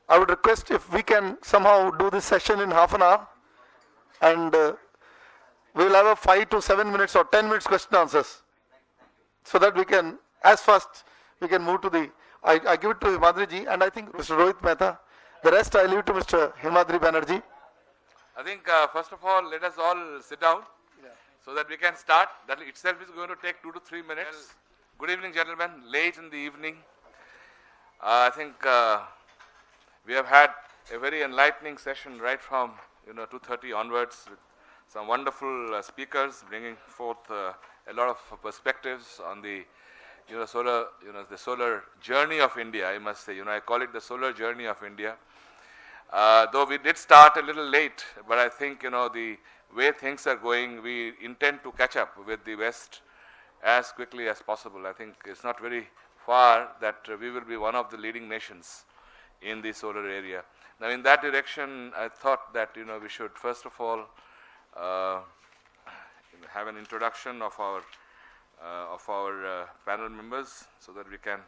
I would request if we can somehow do this session in half an hour, and we will have a 5 to 7 minutes or 10 minutes question answers, so that we can, as first, we can move to the, I give it to Himadri ji, and I think Mr. Rohit Mehta. The rest I leave to Mr. Himadri Banerjee. I think first of all, let us all sit down so that we can start. That itself is going to take 2 to 3 minutes. Good evening, gentlemen. Late in the evening. I think we have had a very enlightening session right from 2:30 onwards, with some wonderful speakers bringing forth a lot of perspectives on the solar the solar journey of India. I must say, I call it the solar journey of India. Though we did start a little late, but I think the way things are going, we intend to catch up with the West as quickly as possible. I think it's not very far that we will be one of the leading nations in the solar area. Now, in that direction, I thought that we should first of all have an introduction of our panel members, so that we can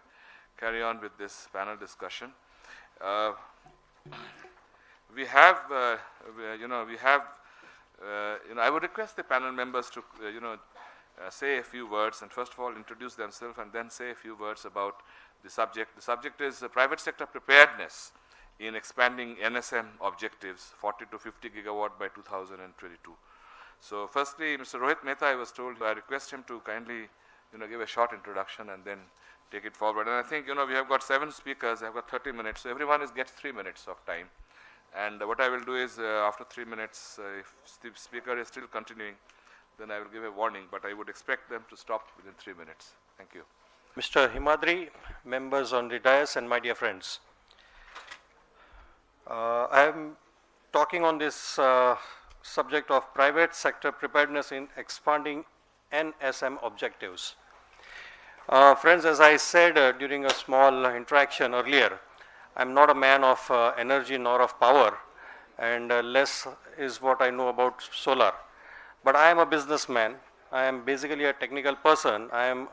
carry on with this panel discussion. I would request the panel members to say a few words, and first of all introduce themselves, and then say a few words about the subject. The subject is private sector preparedness in expanding NSM objectives, 40 to 50 gigawatt by 2022. So firstly, Mr. Rohit Mehta, I was told, I request him to kindly give a short introduction and then take it forward. And I think we have got 7 speakers, I have got 30 minutes, so everyone gets 3 minutes of time. And what I will do is, after 3 minutes, if the speaker is still continuing, then I will give a warning, but I would expect them to stop within 3 minutes. Thank you. Mr. Himadri, members on the dais, and my dear friends. I am talking on this subject of private sector preparedness in expanding NSM objectives. Friends, as I said during a small interaction earlier, I am not a man of energy nor of power, and less is what I know about solar. But I am a businessman. I am basically a technical person. I am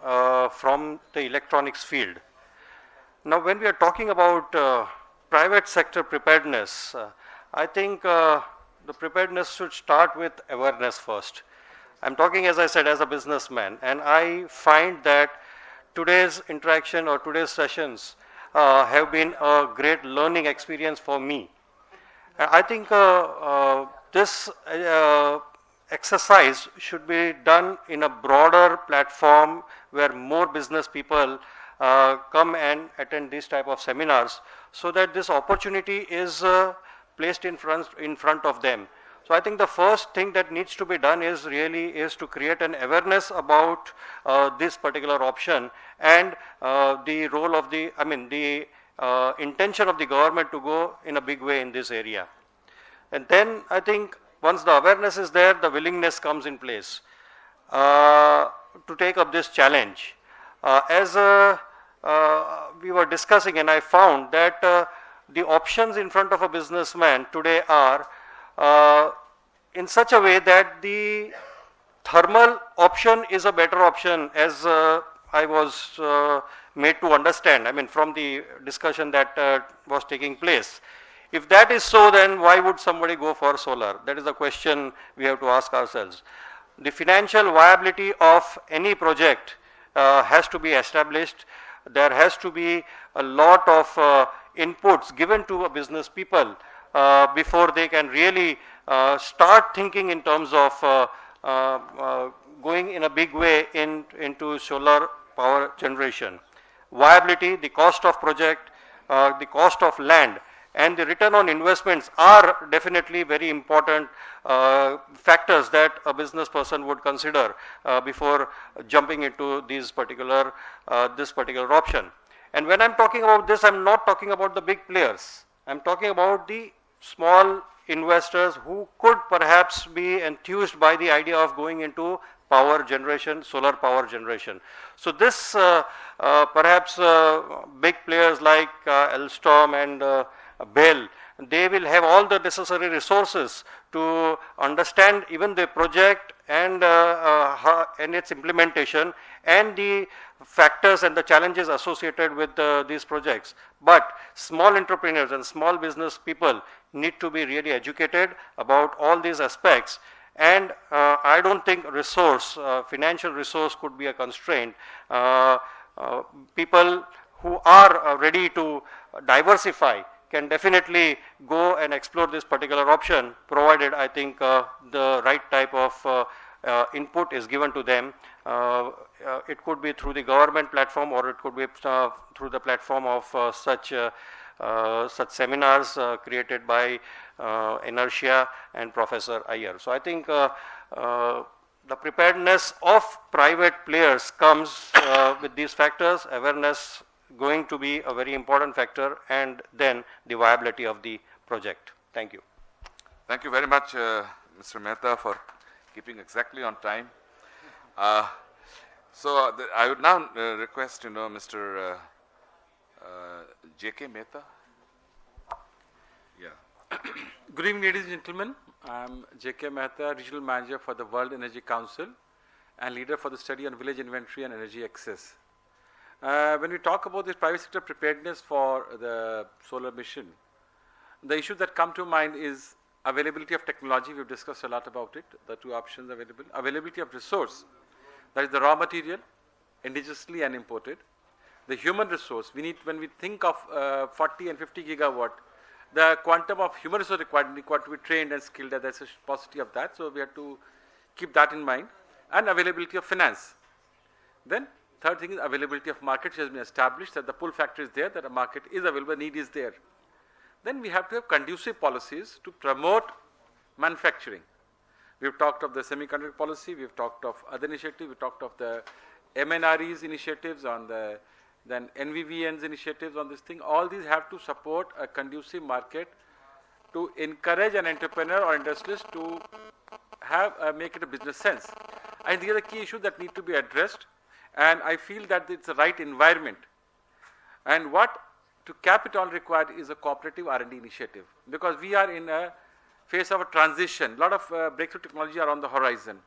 from the electronics field. Now, when we are talking about private sector preparedness, I think the preparedness should start with awareness first. I am talking, as I said, as a businessman, and I find that today's interaction or today's sessions have been a great learning experience for me. And I think this exercise should be done in a broader platform where more business people come and attend these type of seminars, so that this opportunity is placed in front of them. So I think the first thing that needs to be done is to create an awareness about this particular option, and the role of the intention of the government to go in a big way in this area. And then I think once the awareness is there, the willingness comes in place to take up this challenge. As we were discussing, and I found that the options in front of a businessman today are in such a way that the thermal option is a better option, as I was made to understand, from the discussion that was taking place. If that is so, then why would somebody go for solar? That is the question we have to ask ourselves. The financial viability of any project has to be established. There has to be a lot of inputs given to a business people before they can really start thinking in terms of going in a big way into solar power generation. Viability, the cost of project, the cost of land, and the return on investments are definitely very important factors that a business person would consider before jumping into this particular option. And when I am talking about this, I am not talking about the big players. I am talking about the small investors who could perhaps be enthused by the idea of going into power generation, solar power generation. So this perhaps big players like Alstom and BEL, they will have all the necessary resources to understand even the project and its implementation and the factors and the challenges associated with these projects. But small entrepreneurs and small business people need to be really educated about all these aspects. And I don't think financial resource could be a constraint. People who are ready to diversify can definitely go and explore this particular option, provided I think the right type of input is given to them. It could be through the government platform, or it could be through the platform of such seminars created by Inertia and Professor Iyer. So I think the preparedness of private players comes with these factors, awareness going to be a very important factor, and then the viability of the project. Thank you. Thank you very much, Mr. Mehta, for keeping exactly on time. I would now request, Mr. J.K. Mehta. Yeah. Good evening, ladies and gentlemen. I am J.K. Mehta, Regional Manager for the World Energy Council and Leader for the Study on Village Inventory and Energy Access. When we talk about this private sector preparedness for the solar mission, the issue that come to mind is availability of technology. We've discussed a lot about it, the two options available. Availability of resource, that is the raw material, indigenously and imported. The human resource, we need, when we think of 40 and 50 gigawatt, the quantum of human resource required to be trained and skilled, that's a paucity of that. So we have to keep that in mind. And availability of finance. Then third thing is availability of market, which has been established, that the pull factor is there, that a market is available, need is there. Then we have to have conducive policies to promote manufacturing. We've talked of the semiconductor policy, we've talked of other initiatives, we've talked of the MNRE's initiatives on the, then NVVN's initiatives on this thing. All these have to support a conducive market to encourage an entrepreneur or industrialist to have make it a business sense. And these are the key issues that need to be addressed, and I feel that it's the right environment. And what to cap it all required is a cooperative R&D initiative, because we are in a phase of a transition. A lot of breakthrough technology are on the horizon.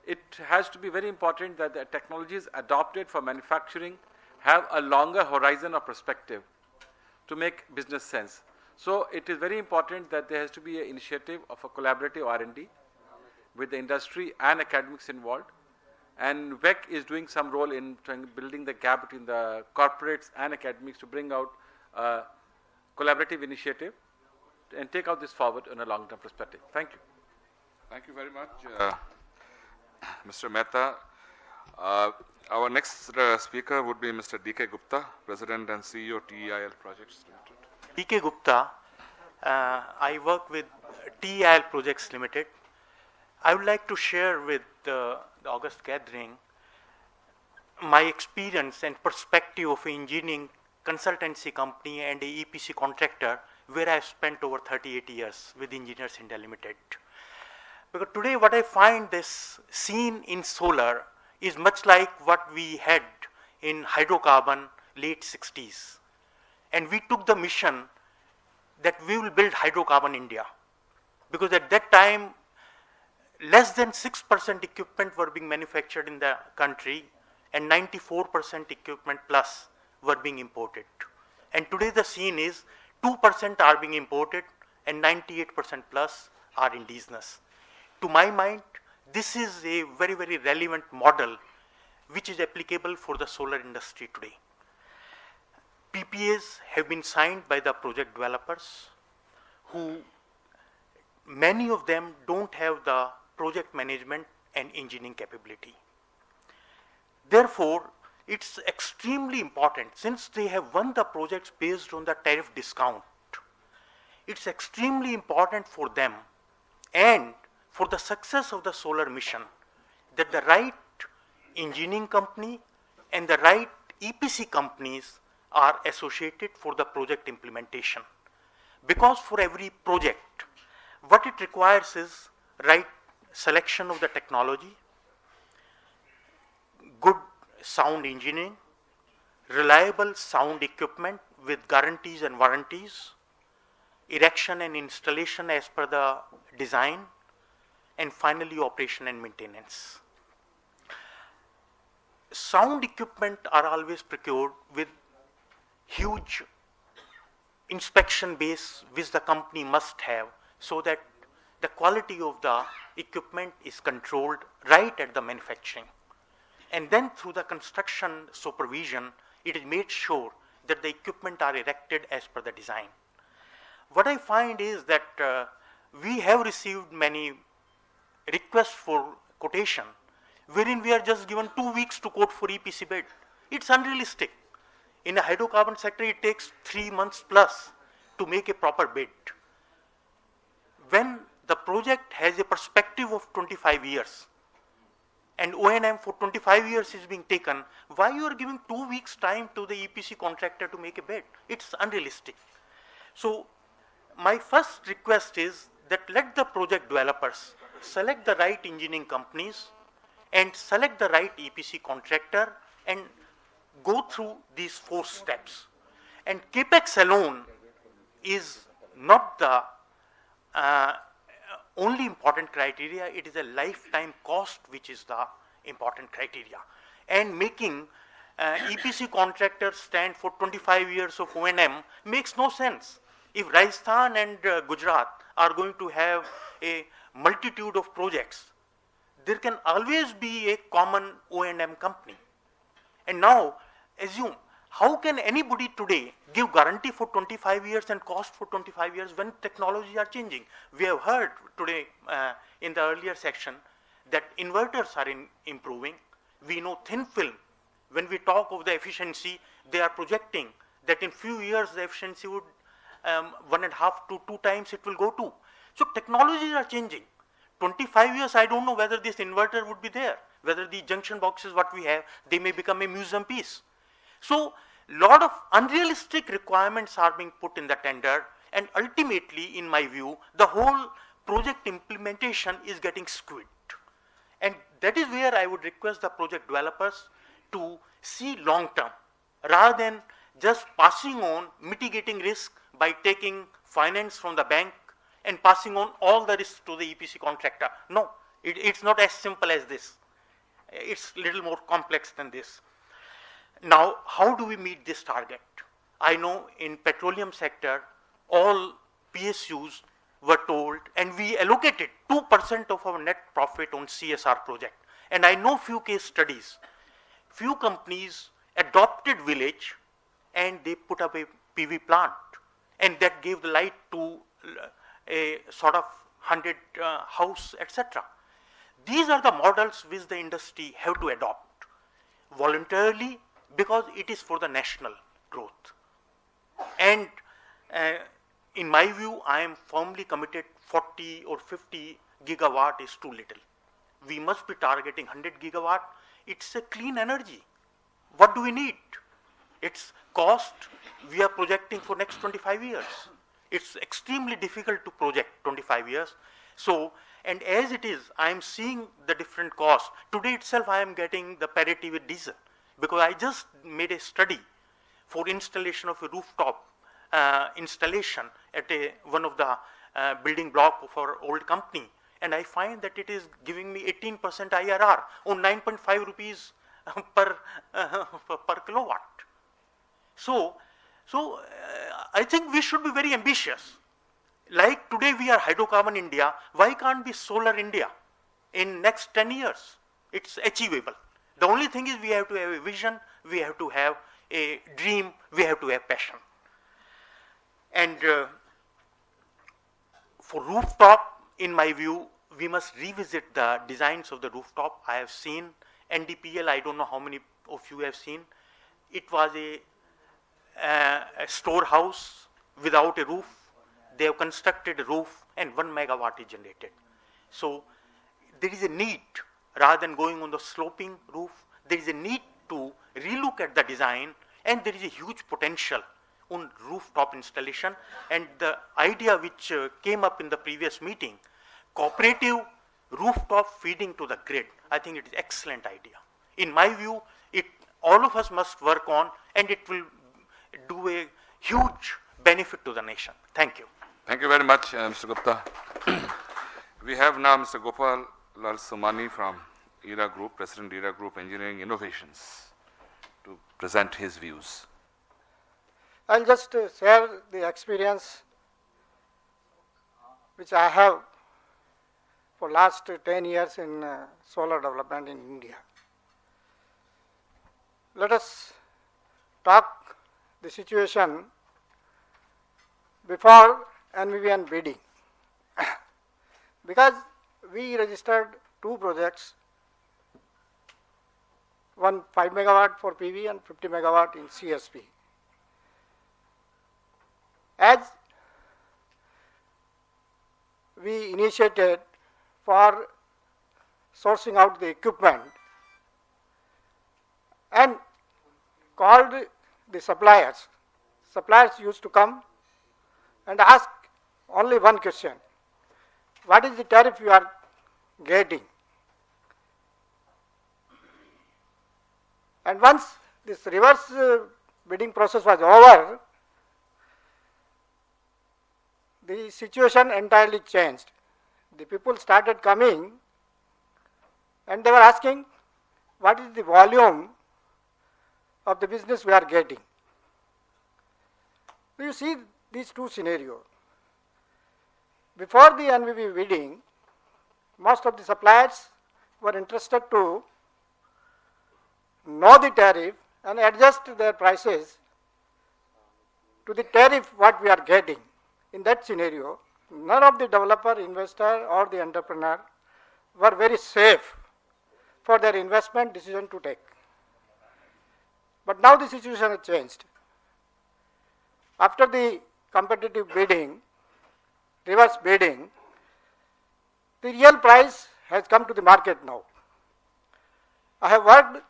It has to be very important that the technologies adopted for manufacturing have a longer horizon of perspective to make business sense. So it is very important that there has to be an initiative of a collaborative R&D with the industry and academics involved. And WEC is doing some role in building the gap between the corporates and academics to bring out a collaborative initiative and take out this forward in a long-term perspective. Thank you. Thank you very much, Mr. Mehta. Our next speaker would be Mr. D.K. Gupta, President and CEO, TEIL Projects Limited. D.K. Gupta, I work with TEIL Projects Limited. I would like to share with the August gathering my experience and perspective of engineering consultancy company and a EPC contractor where I spent over 38 years with Engineers India Limited. Because today what I find this scene in solar is much like what we had in hydrocarbon late 60s. And we took the mission that we will build hydrocarbon India. Because at that time, less than 6% equipment were being manufactured in the country and 94% equipment plus were being imported. And today the scene is 2% are being imported and 98% plus are indigenous. To my mind, this is a very, very relevant model which is applicable for the solar industry today. PPAs have been signed by the project developers who, many of them don't have the project management and engineering capability. Therefore, it's extremely important, since they have won the projects based on the tariff discount, it's extremely important for them and for the success of the solar mission that the right engineering company and the right EPC companies are associated for the project implementation. Because for every project, what it requires is right selection of the technology, good sound engineering, reliable sound equipment with guarantees and warranties, erection and installation as per the design, and finally operation and maintenance. Sound equipment are always procured with huge inspection base which the company must have, so that the quality of the equipment is controlled right at the manufacturing. And then through the construction supervision, it is made sure that the equipment are erected as per the design. What I find is that we have received many requests for quotation, wherein we are just given 2 weeks to quote for EPC bid. It's unrealistic. In a hydrocarbon sector, it takes 3 months plus to make a proper bid. When the project has a perspective of 25 years, and O&M for 25 years is being taken, why you are giving 2 weeks time to the EPC contractor to make a bid? It's unrealistic. So my first request is that let the project developers select the right engineering companies and select the right EPC contractor and go through these 4 steps. And capex alone is not the only important criteria. It is a lifetime cost which is the important criteria. And making EPC contractors stand for 25 years of O&M makes no sense. If Rajasthan and Gujarat are going to have a multitude of projects, there can always be a common O&M company. And now assume, how can anybody today give guarantee for 25 years and cost for 25 years when technologies are changing? We have heard today in the earlier section that inverters are improving. We know thin film. When we talk of the efficiency, they are projecting that in few years the efficiency would 1.5 to 2 times it will go to. So technologies are changing. 25 years, I don't know whether this inverter would be there, whether the junction boxes what we have, they may become a museum piece. So lot of unrealistic requirements are being put in the tender, and ultimately, in my view, the whole project implementation is getting skewed. And that is where I would request the project developers to see long term, rather than just passing on mitigating risk by taking finance from the bank and passing on all the risk to the EPC contractor. No, it's not as simple as this. It's a little more complex than this. Now, how do we meet this target? I know in petroleum sector, all PSUs were told, and we allocated 2% of our net profit on CSR project. And I know few case studies. Few companies adopted village and they put up a PV plant, and that gave the light to a sort of 100 house, etc. These are the models which the industry have to adopt voluntarily, because it is for the national growth. And in my view, I am firmly committed 40 or 50 gigawatt is too little. We must be targeting 100 gigawatt. It's a clean energy. What do we need? Its cost we are projecting for next 25 years. It's extremely difficult to project 25 years. So, and as it is, I am seeing the different costs. Today itself, I am getting the parity with diesel, because I just made a study for installation of a rooftop installation at one of the building block of our old company, and I find that it is giving me 18% IRR on 9.5 rupees per kilowatt. So I think we should be very ambitious. Like today we are hydrocarbon India, why can't be solar India in next 10 years? It's achievable. The only thing is we have to have a vision, we have to have a dream, we have to have passion. And for rooftop, in my view, we must revisit the designs of the rooftop. I have seen NDPL, I don't know how many of you have seen. It was a storehouse without a roof. They have constructed a roof and 1 megawatt is generated. So there is a need, rather than going on the sloping roof, there is a need to relook at the design, and there is a huge potential on rooftop installation. And the idea which came up in the previous meeting, cooperative rooftop feeding to the grid, I think it is excellent idea. In my view, all of us must work on, and it will do a huge benefit to the nation. Thank you. Thank you very much, Mr. Gupta. We have now Mr. Gopal Lal Somani from ERA Group, President ERA Group Engineering Innovations, to present his views. I'll just share the experience which I have for last 10 years in solar development in India. Let us talk the situation before NVVN bidding. Because we registered 2 projects, one 5 megawatt for PV and 50 megawatt in CSP. As we initiated for sourcing out the equipment and called the suppliers. Suppliers used to come and ask only one question: what is the tariff you are getting? And once this reverse bidding process was over, the situation entirely changed. The people started coming and they were asking, what is the volume of the business we are getting? So you see these 2 scenarios. Before the NVV bidding, most of the suppliers were interested to know the tariff and adjust their prices to the tariff what we are getting. In that scenario, none of the developer, investor or the entrepreneur were very safe for their investment decision to take. But now the situation has changed. After the competitive bidding, reverse bidding, the real price has come to the market now. I have worked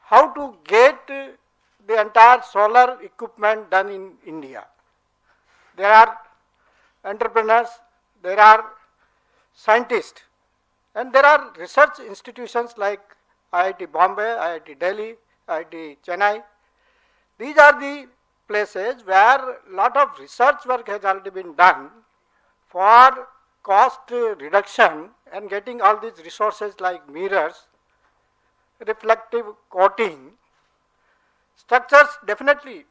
how to get the entire solar equipment done in India. There are entrepreneurs, there are scientists, and there are research institutions like IIT Bombay, IIT Delhi, IIT Chennai. These are the places where a lot of research work has already been done for cost reduction and getting all these resources like mirrors, reflective coating, structures. Definitely,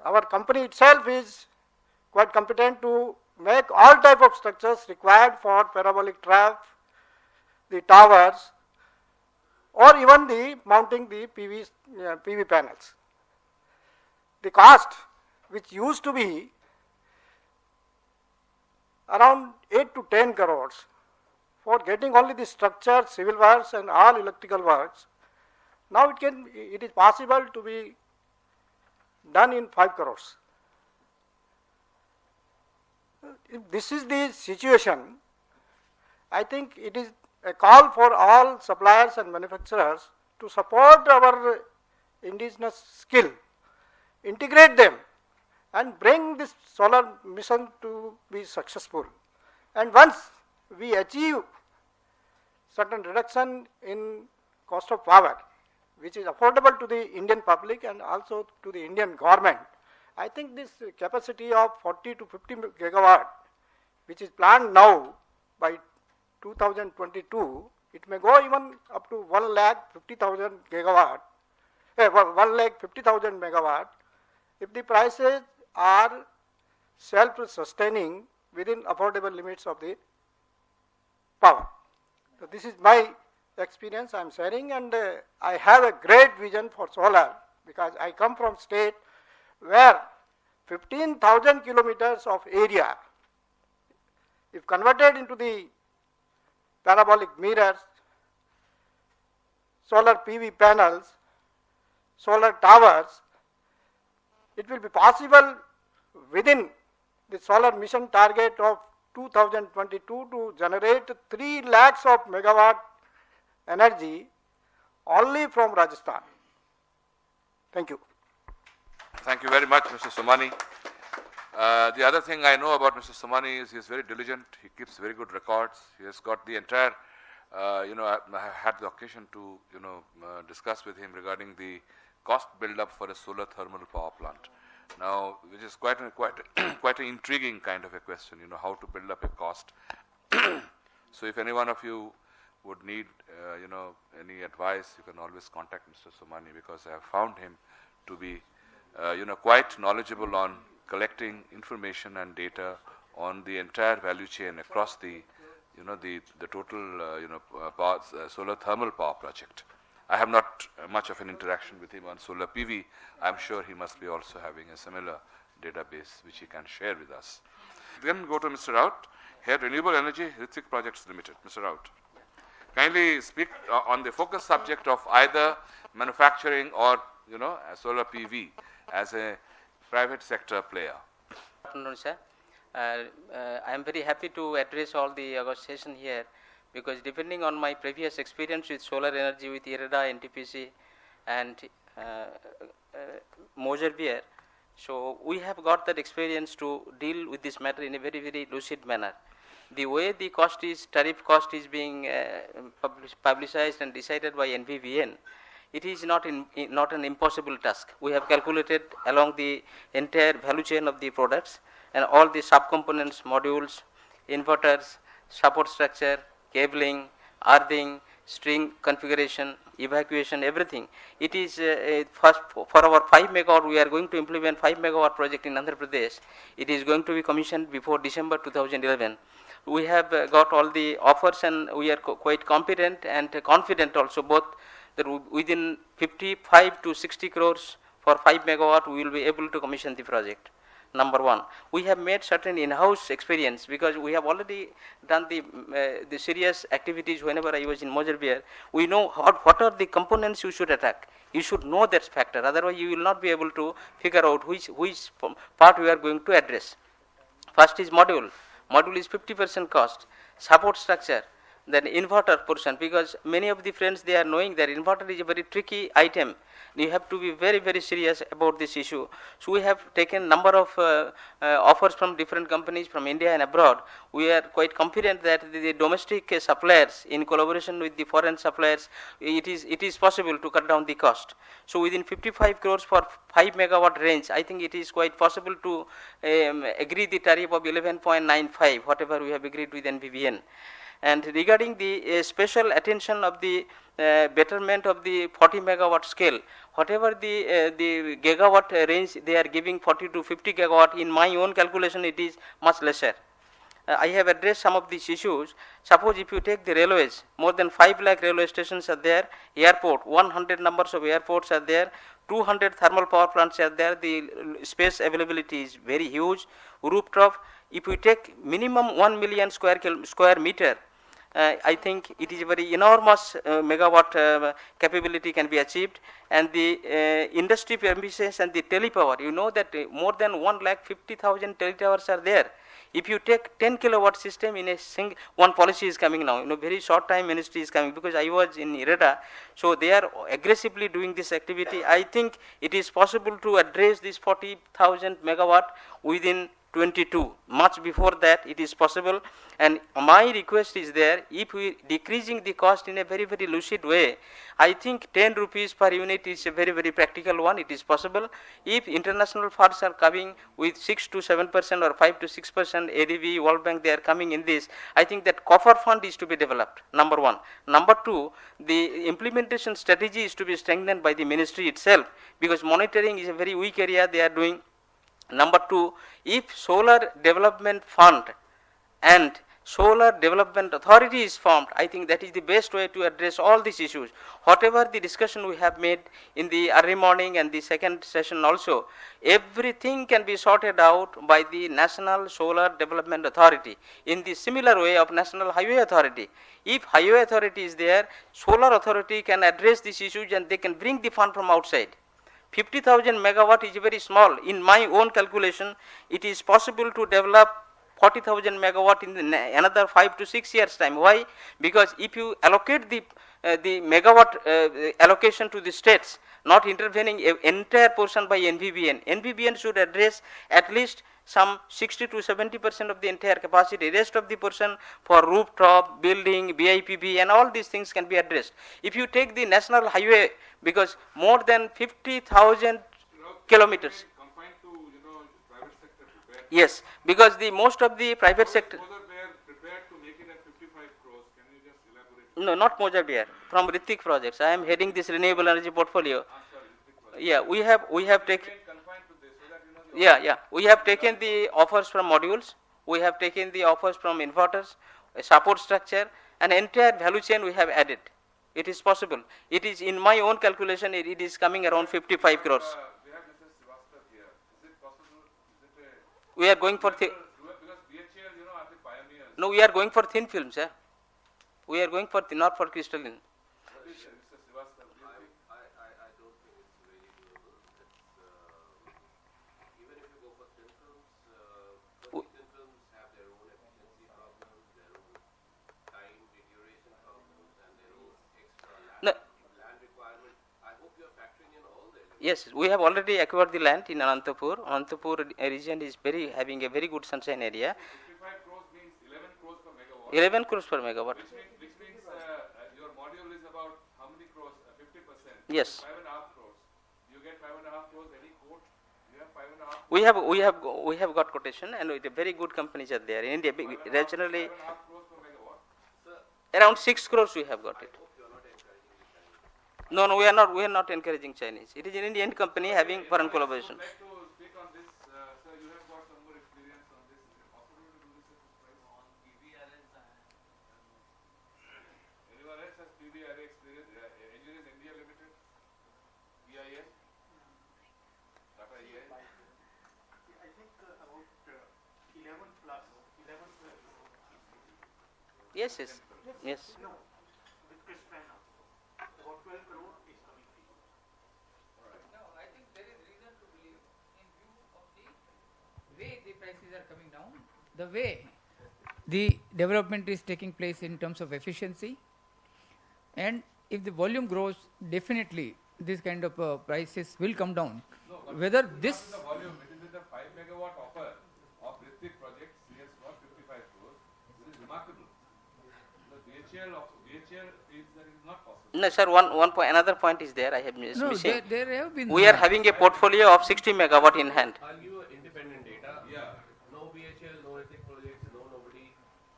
our company itself is quite competent to make all type of structures required for parabolic trap, the towers, or even the mounting the PV panels. The cost, which used to be around 8 to 10 crores for getting only the structure, civil works and all electrical works, now it is possible to be done in 5 crores. If this is the situation, I think it is a call for all suppliers and manufacturers to support our indigenous skill, integrate them and bring this solar mission to be successful. And once we achieve certain reduction in cost of power, which is affordable to the Indian public and also to the Indian government, I think this capacity of 40 to 50 gigawatt, which is planned now by 2022, it may go even up to 1,50,000 gigawatt, 1,50,000 megawatt, if the prices are self-sustaining within affordable limits of the power. So this is my experience I am sharing, and I have a great vision for solar because I come from state where 15,000 kilometers of area, if converted into the parabolic mirrors, solar PV panels, solar towers, it will be possible within the solar mission target of 2022 to generate 3 lakhs of megawatt energy only from Rajasthan. Thank you. Thank you very much, Mr. Somani. The other thing I know about Mr. Somani is he is very diligent. He keeps very good records. He has got the entire, I have had the occasion to, discuss with him regarding the cost build-up for a solar thermal power plant. Now, which is quite an intriguing kind of a question, how to build up a cost. So if any one of you would need, any advice, you can always contact Mr. Somani because I have found him to be quite knowledgeable on collecting information and data on the entire value chain across the, the total, solar thermal power project. I have not much of an interaction with him on solar PV. I'm sure he must be also having a similar database which he can share with us. Then go to Mr. Raut, Head Renewable Energy Hrithik Projects Limited. Mr. Raut, kindly speak on the focus subject of either manufacturing or solar PV as a private sector player. Good afternoon, sir. I am very happy to address all the August session here, because depending on my previous experience with solar energy with IREDA, NTPC and Moser Beer, so we have got that experience to deal with this matter in a very, very lucid manner. The way the cost is, tariff cost is being publicized and decided by NVVN, it is not an impossible task. We have calculated along the entire value chain of the products and all the subcomponents, modules, inverters, support structure, cabling, earthing, string configuration, evacuation, everything. It is first for our 5 megawatt, we are going to implement 5 megawatt project in Andhra Pradesh. It is going to be commissioned before December 2011. We have got all the offers and we are quite competent and confident also, both that within 55 to 60 crores for 5 megawatt we will be able to commission the project. Number one, we have made certain in-house experience, because we have already done the serious activities. Whenever I was in Moser Beer, we know what are the components you should attack. You should know that factor, otherwise you will not be able to figure out which part we are going to address. First is module. Module is 50% cost. Support structure, then inverter portion, because many of the friends, they are knowing that inverter is a very tricky item. You have to be very, very serious about this issue. So we have taken number of offers from different companies from India and abroad. We are quite confident that the domestic suppliers, in collaboration with the foreign suppliers, it is possible to cut down the cost. So within 55 crores for 5 megawatt range, I think it is quite possible to agree the tariff of 11.95, whatever we have agreed with NVVN. And regarding the special attention of the betterment of the 40 megawatt scale, whatever the gigawatt range they are giving, 40 to 50 gigawatt, in my own calculation it is much lesser. I have addressed some of these issues. Suppose if you take the railways, more than 5 lakh railway stations are there, airport, 100 numbers of airports are there, 200 thermal power plants are there, the space availability is very huge, rooftop. If we take minimum 1 million square meter, I think it is a very enormous megawatt capability can be achieved, and the industry premises and the telepower, you know that more than 1,50,000 teletowers are there. If you take 10 kilowatt system in a one policy is coming now, very short time ministry is coming, because I was in IREDA, so they are aggressively doing this activity. I think it is possible to address this 40,000 megawatt within 22. Much before that it is possible, and my request is there, if we decreasing the cost in a very, very lucid way, I think 10 rupees per unit is a very, very practical one. It is possible. If international funds are coming with 6 to 7% or 5 to 6%, ADB, World Bank, they are coming in this, I think that copper fund is to be developed, number one. Number two, the implementation strategy is to be strengthened by the ministry itself, because monitoring is a very weak area they are doing. Number two, if solar development fund and solar development authority is formed, I think that is the best way to address all these issues. Whatever the discussion we have made in the early morning and the second session also, everything can be sorted out by the National Solar Development Authority in the similar way of National Highway Authority. If Highway Authority is there, Solar Authority can address these issues and they can bring the fund from outside. 50,000 megawatt is very small. In my own calculation, it is possible to develop 40,000 megawatt in another 5 to 6 years time. Why? Because if you allocate the megawatt allocation to the states, not intervening entire portion by NVVN, NVVN should address at least some 60 to 70% of the entire capacity. Rest of the portion for rooftop, building, BIPB, and all these things can be addressed. If you take the national highway, because more than 50,000 kilometers. Confined to private sector prepared. Yes, because the most of the private sector. Moser Beer prepared to make it at 55 crores. Can you just elaborate? No, not Moser Beer. From Hrithik Projects, I am heading this renewable energy portfolio. Sorry, Yeah, we have taken. confined Yeah. We have taken the offers from modules. We have taken the offers from inverters, a support structure, an entire value chain we have added. It is possible. It is in my own calculation. It is coming around 55 crores. We have Mr. Srivastava here. Is it possible? Is it a We are going for because BHL, are the pioneers. no. We are going for thin films, sir. We are going for not for crystalline. What is Mr. Srivastava? Do you think? I don't think it's very doable. Even if you go for thin films, but thin films have their own efficiency problems, their own time duration problems, and their own extra No. land requirement. I hope you are factoring in all the elements. Yes, we have already acquired the land in Anantapur. Anantapur region is having a very good sunshine area. 55 crores means 11 crores per megawatt. 11 crores per megawatt. Which means your module is about how many crores? 50%. Yes. 5.5 crores. You get 5.5 crores. Any quote? You have 5.5. We have got quotation, and with very good companies are there in India. Regionally, 5.5 crores per megawatt. around 6 crores we have got it. No, we are not. We are not encouraging Chinese. It is an Indian company having foreign collaboration. I would like to speak on this, sir. You have got some more experience on this. Is it possible to do this at this price? On PVRS, anyone else has PVRS experience? Engineers India Limited, EIL, Tata EIL. I think about 11 plus, 11 plus. Yes. No, with Chris Penna, about 12 crore is coming to you. No, I think there is reason to believe in view of the way the prices are coming down, the way the development is taking place in terms of efficiency, and if the volume grows, definitely this kind of prices will come down. Whether this The volume, it is in the 5 megawatt offer of Hrithik projects. He has got 55 crores. This is remarkable. The BHL is that it is not possible. No, sir. One point. Another point is there. I have missing. there have been We are having a portfolio of 60 megawatt in hand. I'll give you independent data. Yeah. No BHL, no ethic projects, no nobody.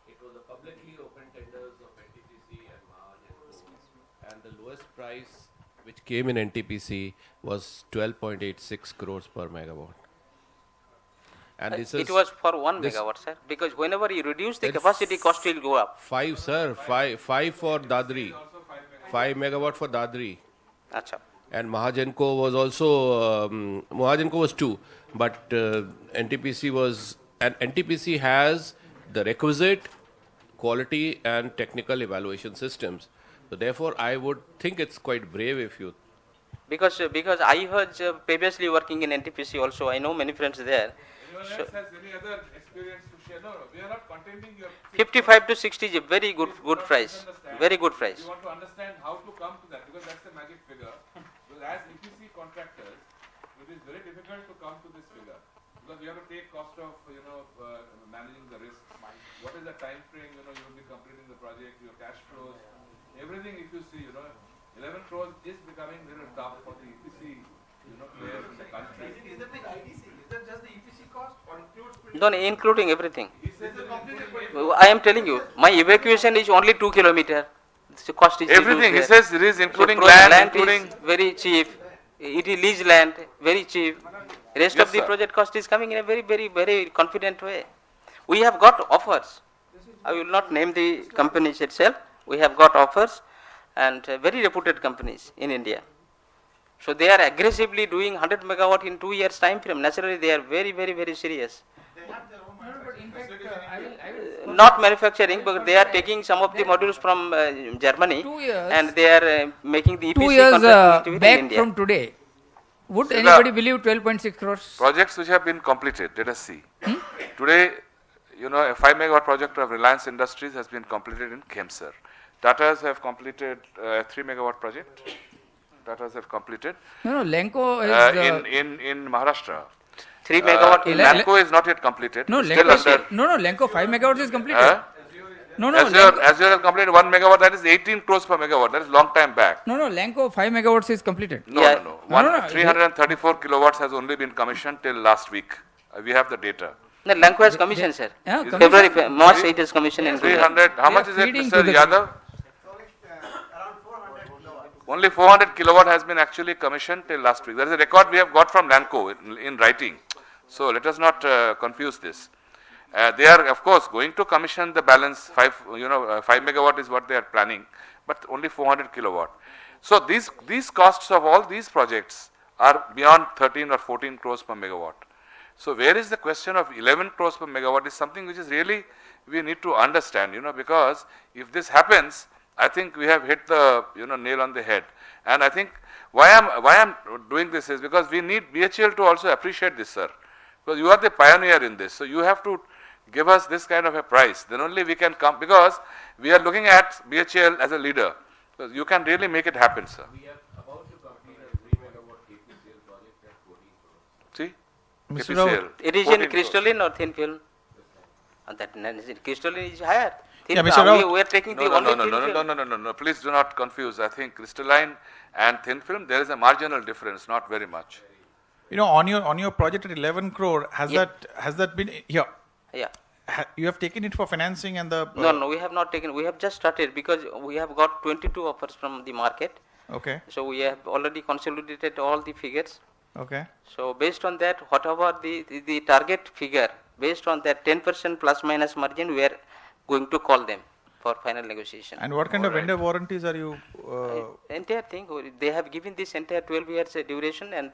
It was a publicly open tenders of NTPC and Mahajan. And the lowest price which came in NTPC was 12.86 crores per megawatt. And this is It was for 1 this- megawatt, sir. Because whenever you reduce the Then capacity, cost will go up. five, sir. Five for Dadri. 5 megawatt for Dadri. Acha. And Mahajanko was also, Mahajanko was 2, but NTPC was, and NTPC has the requisite quality and technical evaluation systems. So therefore, I would think it's quite brave if you. Because I was previously working in NTPC also. I know many friends there. Anyone else has any other experience to share? No, we are not contending your 55 to 60 is a very good price. Very good price. We want to understand how to come to that because that's the magic figure. Because as EPC contractors, it is very difficult to come to this figure because we have to take cost of managing the risk. What is the time frame? You will be completing the project, your cash flows, everything. If you see, 11 crores is becoming very tough for the EPC, players in the country. Is that the IDC? Is that just the EPC cost or includes? No, including everything. He says it is I am telling you, my evacuation is only 2 kilometer. The cost is everything. He reduced there. says it is including So land, is including. very cheap. It is lease land, very cheap. Rest Yes, of the sir. project cost is coming in a very, very, very confident way. We have got offers. I will not name the companies itself. We have got offers and very reputed companies in India. So they are aggressively doing 100 megawatt in 2 years time frame. Naturally, they are very, very, very serious. They have their own No, but in fact, I will Not manufacturing, but they are taking some of the modules from Germany 2 years. and they are making the 2 EPC years contract activity in back India. from today. Would See, anybody believe 12.6 crores? Projects which have been completed, let us see. Today, a 5 megawatt project of Reliance Industries has been completed in Kemsar. Tatas have completed a 3 megawatt project. Tatas have completed No, Lenco is in Maharashtra. 3 megawatt in land. Lanco is not yet completed. no, Still Lenco, under. Lenco 5 megawatts is completed. Huh? No, Azure Lenco, has completed 1 megawatt. That is 18 crores per megawatt. That is long time back. no, Lenco 5 megawatts is completed. No, Yeah. no. No. 334 kilowatts has only been commissioned till last week. We have the data. No, Lanco has commission, sir. Yeah, February, commission. March it is commission in Gujarat. 300. How They much are is it, feeding Mr. to the- Yadav? around 400 kilowatts. Only 400 kilowatt has been actually commissioned till last week. That is a record we have got from Lanco in writing. So let us not confuse this. They are, of course, going to commission the balance 5 megawatt is what they are planning, but only 400 kilowatt. So these costs of all these projects are beyond 13 or 14 crores per megawatt. So where is the question of 11 crores per megawatt is something which is really we need to understand, because if this happens, I think we have hit the nail on the head. And I think why I'm doing this is because we need BHEL to also appreciate this, sir, because you are the pioneer in this. So you have to give us this kind of a price. Then only we can come, because we are looking at BHEL as a leader. So you can really make it happen, sir. We are about to complete a 3 megawatt KPCL project at 14 crores. See, Mr. KPCL, It is 14 in crores. crystalline or thin film? That crystalline is higher. Thin Yeah, Mr. film, Raut. we are taking the No, only no, thin no, film. no, no, no, no, no. Please do not confuse. I think crystalline and thin film, there is a marginal difference, not very much. On your project at 11 crore, has Yeah. that been here? Yeah. You have taken it for financing and the No, we have not taken. We have just started because we have got 22 offers from the market. Okay, So we have already consolidated all the figures. okay. So based on that, whatever the target figure, based on that 10% plus minus margin, we are going to call them for final negotiation. And what kind of vendor warranties are you? Entire thing, they have given this entire 12 years duration, and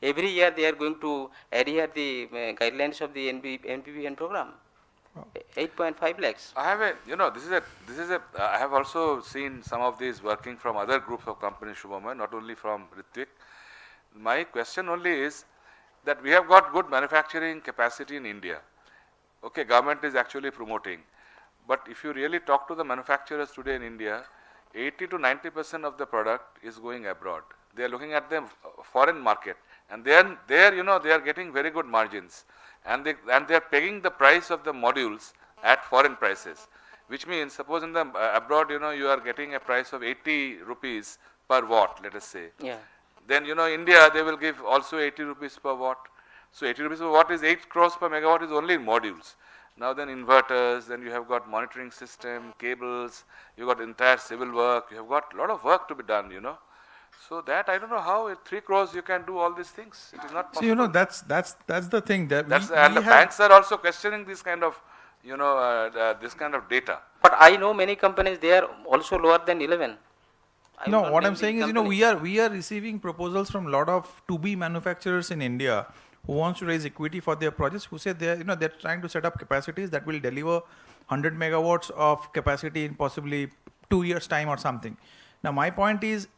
every year they are going to adhere the guidelines of the NPPN program. 8.5 lakhs. I have I have also seen some of these working from other groups of companies, Shubham, not only from Ritwik. My question only is that we have got good manufacturing capacity in India. Okay, government is actually promoting. But if you really talk to the manufacturers today in India, 80 to 90% of the product is going abroad. They are looking at the foreign market, and then there, they are getting very good margins, and they are pegging the price of the modules at foreign prices, which means suppose in the abroad, you are getting a price of 80 rupees per watt, let us say. Yeah. Then India, they will give also 80 rupees per watt. So 80 rupees per watt is 8 crores per megawatt is only in modules. Now then inverters, then you have got monitoring system, cables, you got entire civil work, you have got a lot of work to be done, So that I don't know how at 3 crores you can do all these things. It is not possible. So that's the thing that And the banks are also questioning this kind of this kind of data. But I know many companies, they are also lower than 11. I will No, not what name I'm the saying is, company. we are receiving proposals from a lot of to-be manufacturers in India who wants to raise equity for their projects, who say they're trying to set up capacities that will deliver 100 megawatts of capacity in possibly 2 years' time or something. Now, my point is,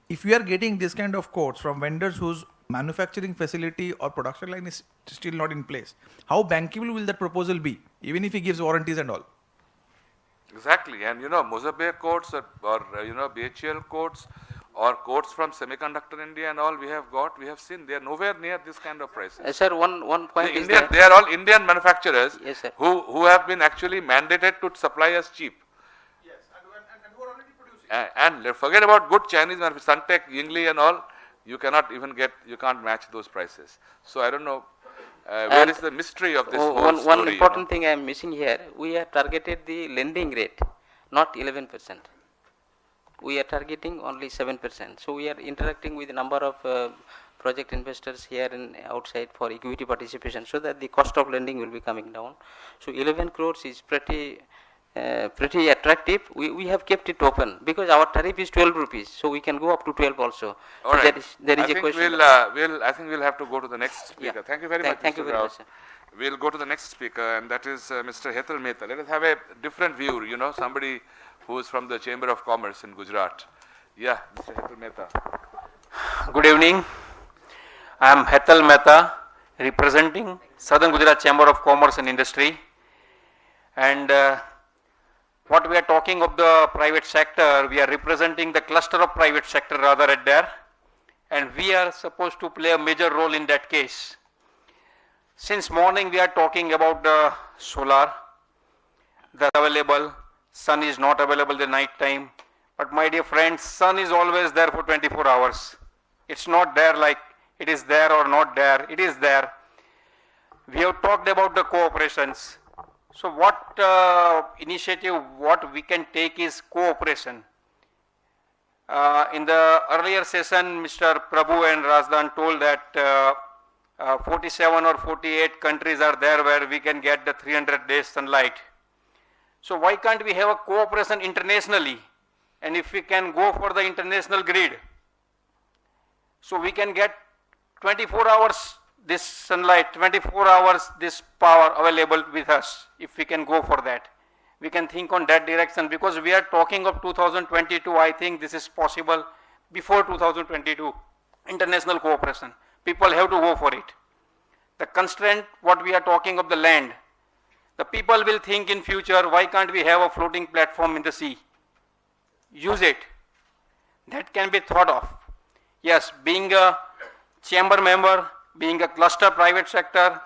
if we are getting this kind of quotes from vendors whose manufacturing facility or production line is still not in place, how bankable will that proposal be, even if he gives warranties and all? Exactly, and Mozambique quotes or BHEL quotes or quotes from Semiconductor India and all we have seen, they are nowhere near this kind of prices. Sir, one point is Indian, that they are all Indian manufacturers Yes, sir. who have been actually mandated to supply us cheap. Yes, and who are already producing. And forget about good Chinese manufacturers, Suntech, Yingli and all, you can't match those prices. So I don't know, where And is the mystery of this whole one story? important thing I am missing here, we have targeted the lending rate, not 11%. We are targeting only 7%. So we are interacting with a number of project investors here and outside for equity participation, so that the cost of lending will be coming down. So 11 crores is pretty attractive. We have kept it open because our tariff is 12 rupees, so we can go up to 12 also. All So right. there is I a think question. I think we'll have to go to the next speaker. Yeah. Thank you very much, Thank Mr. you very Rao. much, sir. We'll go to the next speaker, and that is Mr. Hetal Mehta. Let us have a different view, somebody who is from the Chamber of Commerce in Gujarat. Yeah, Mr. Hetal Mehta. Good evening. I am Hetal Mehta, representing Southern Gujarat Chamber of Commerce and Industry. And what we are talking of the private sector, we are representing the cluster of private sector rather at there. And we are supposed to play a major role in that case. Since morning we are talking about the solar, the available, sun is not available the night time. But my dear friends, sun is always there for 24 hours. It's not there like it is there or not there, it is there. We have talked about the cooperations. So what initiative, what we can take is cooperation. In the earlier session, Mr. Prabhu and Razdan told that 47 or 48 countries are there where we can get the 300 days sunlight. So why can't we have a cooperation internationally? And if we can go for the international grid, so we can get 24 hours this sunlight, 24 hours this power available with us. If we can go for that, we can think on that direction, because we are talking of 2022. I think this is possible before 2022. International cooperation, people have to go for it. The constraint, what we are talking of the land, the people will think in future, why can't we have a floating platform in the sea? Use it. That can be thought of. Yes, being a chamber member, being a cluster private sector,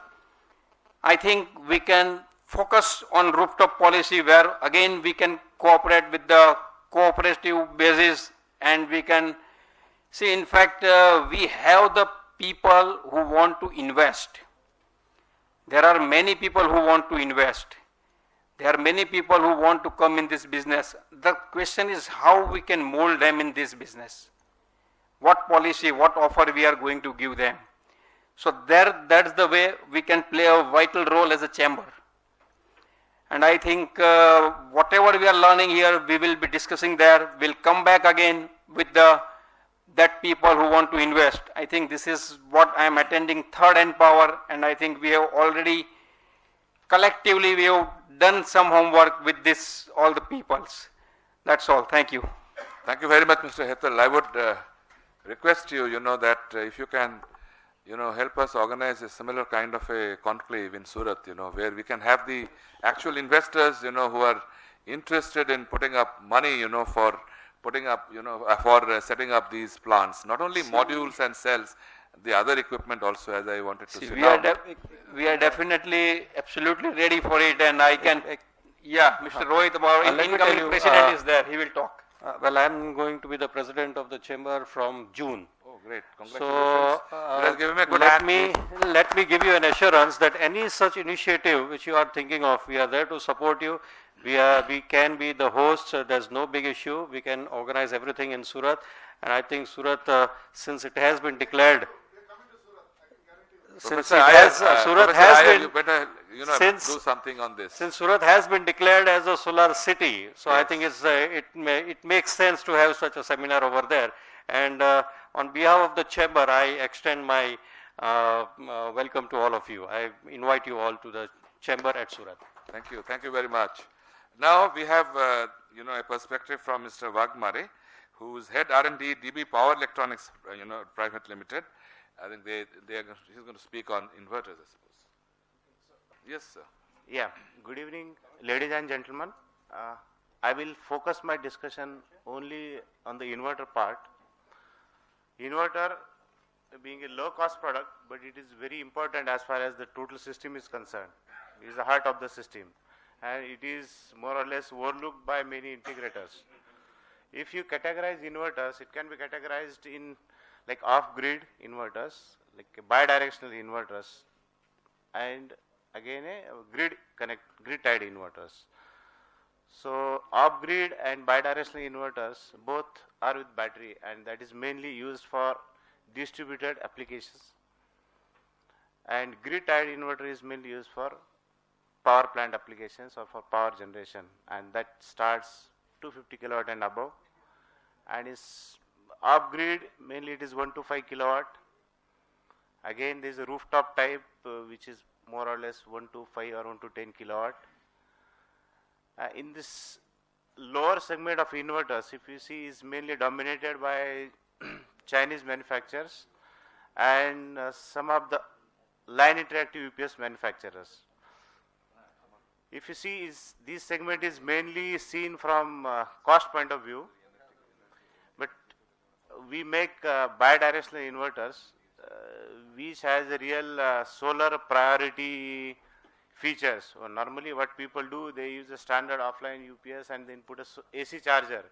I think we can focus on rooftop policy, where again we can cooperate with the cooperative basis, and we can see, in fact, we have the people who want to invest. There are many people who want to invest. There are many people who want to come in this business. The question is how we can mold them in this business. What policy, what offer we are going to give them. So that's the way we can play a vital role as a chamber. And I think whatever we are learning here, we will be discussing there. We'll come back again with that people who want to invest. I think this is what I am attending, third EnPower, and I think we have already collectively we have done some homework with this, all the peoples. That's all. Thank you. Thank you very much, Mr. Hetal. I would request you, that if you can, help us organize a similar kind of a conclave in Surat, where we can have the actual investors, who are interested in putting up money, for putting up, for setting up these plants, not only modules and cells, the other equipment also, as I wanted to say. We are definitely absolutely ready for it, and I can, Mr. Rohit, our incoming president is there, he will talk. Well, I am going to be the president of the chamber from June. Oh, great. Congratulations. So, give him a good let me give you an assurance that any such initiative which you are thinking of, we are there to support you. We can be the hosts. There's no big issue. We can organize everything in Surat, and I think Surat, since it has been declared, since Surat has been, you better, do something on this. Since Surat has been declared as a solar city, so yes. I think it makes sense to have such a seminar over there. And on behalf of the chamber, I extend my welcome to all of you. I invite you all to the chamber at Surat. Thank you. Thank you very much. Now we have, a perspective from Mr. Wagmare, who's head R&D DB Power Electronics, Private Limited. I think he's going to speak on inverters, I suppose. Yes, sir. Yeah. Good evening, ladies and gentlemen. I will focus my discussion only on the inverter part. Inverter being a low-cost product, but it is very important as far as the total system is concerned. It is the heart of the system, and it is more or less overlooked by many integrators. If you categorize inverters, it can be categorized in like off-grid inverters, like bidirectional inverters, and again grid-tied inverters. So off-grid and bidirectional inverters both are with battery, and that is mainly used for distributed applications. And grid-tied inverter is mainly used for power plant applications or for power generation, and that starts 250 kilowatt and above, and is off-grid mainly it is 1 to 5 kilowatt. Again there is a rooftop type which is more or less 1 to 5 or 1 to 10 kilowatt. In this lower segment of inverters, if you see, is mainly dominated by Chinese manufacturers and some of the line interactive UPS manufacturers. If you see, this segment is mainly seen from cost point of view, but we make bidirectional inverters which has a real solar priority features. So normally what people do, they use a standard offline UPS and then put a AC charger.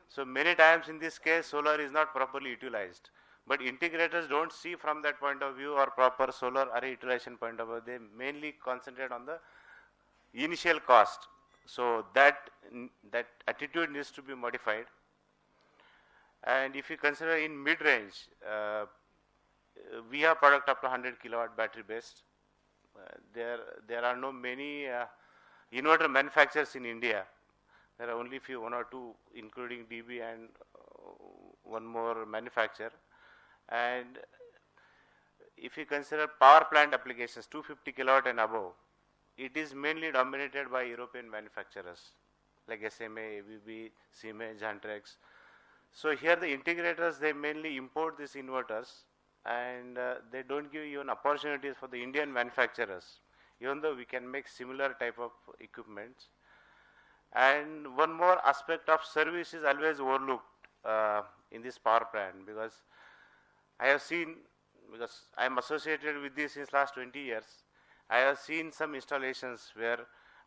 So many times in this case solar is not properly utilized, but integrators don't see from that point of view or proper solar array utilization point of view. They mainly concentrate on the initial cost. So that attitude needs to be modified. And if you consider in mid-range, we have product up to 100 kilowatt battery based. There are no many inverter manufacturers in India. There are only few, one or two, including DB and one more manufacturer. And if you consider power plant applications, 250 kilowatt and above, it is mainly dominated by European manufacturers like SMA, ABB, Siemens, Jantrex. So here the integrators, they mainly import these inverters, and they don't give even opportunities for the Indian manufacturers, even though we can make similar type of equipment. And one more aspect of service is always overlooked in this power plant, because I have seen, because I am associated with this since last 20 years, I have seen some installations where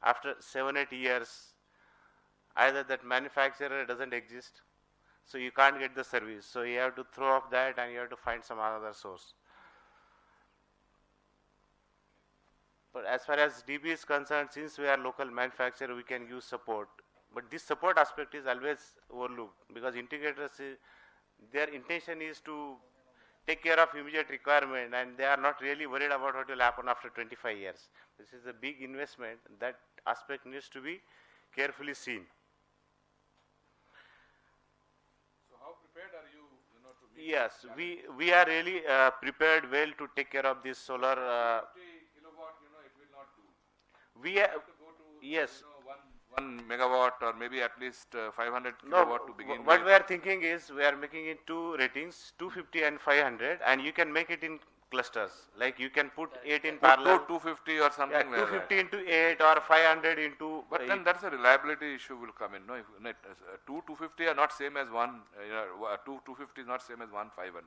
after 7-8 years, either that manufacturer doesn't exist, so you can't get the service. So you have to throw off that and you have to find some other source. But as far as DB is concerned, since we are local manufacturer, we can use support. But this support aspect is always overlooked, because integrators, their intention is to take care of immediate requirement, and they are not really worried about what will happen after 25 years. This is a big investment. That aspect needs to be carefully seen. So how prepared are you, to meet? Yes, we are really prepared well to take care of this solar. 50 kilowatt, it will not do. We have to go to, yes. 1 megawatt or maybe at least 500 kilowatt to begin what with. we are thinking is we are making it two ratings, 250 and 500, and you can make it in clusters. Like you can put 8 in parallel. 250 or something like that. 250 into 8 or 500 into. But then that's a reliability issue will come in. No, if, two 250 are not same as one. Two 250 is not same as one 500.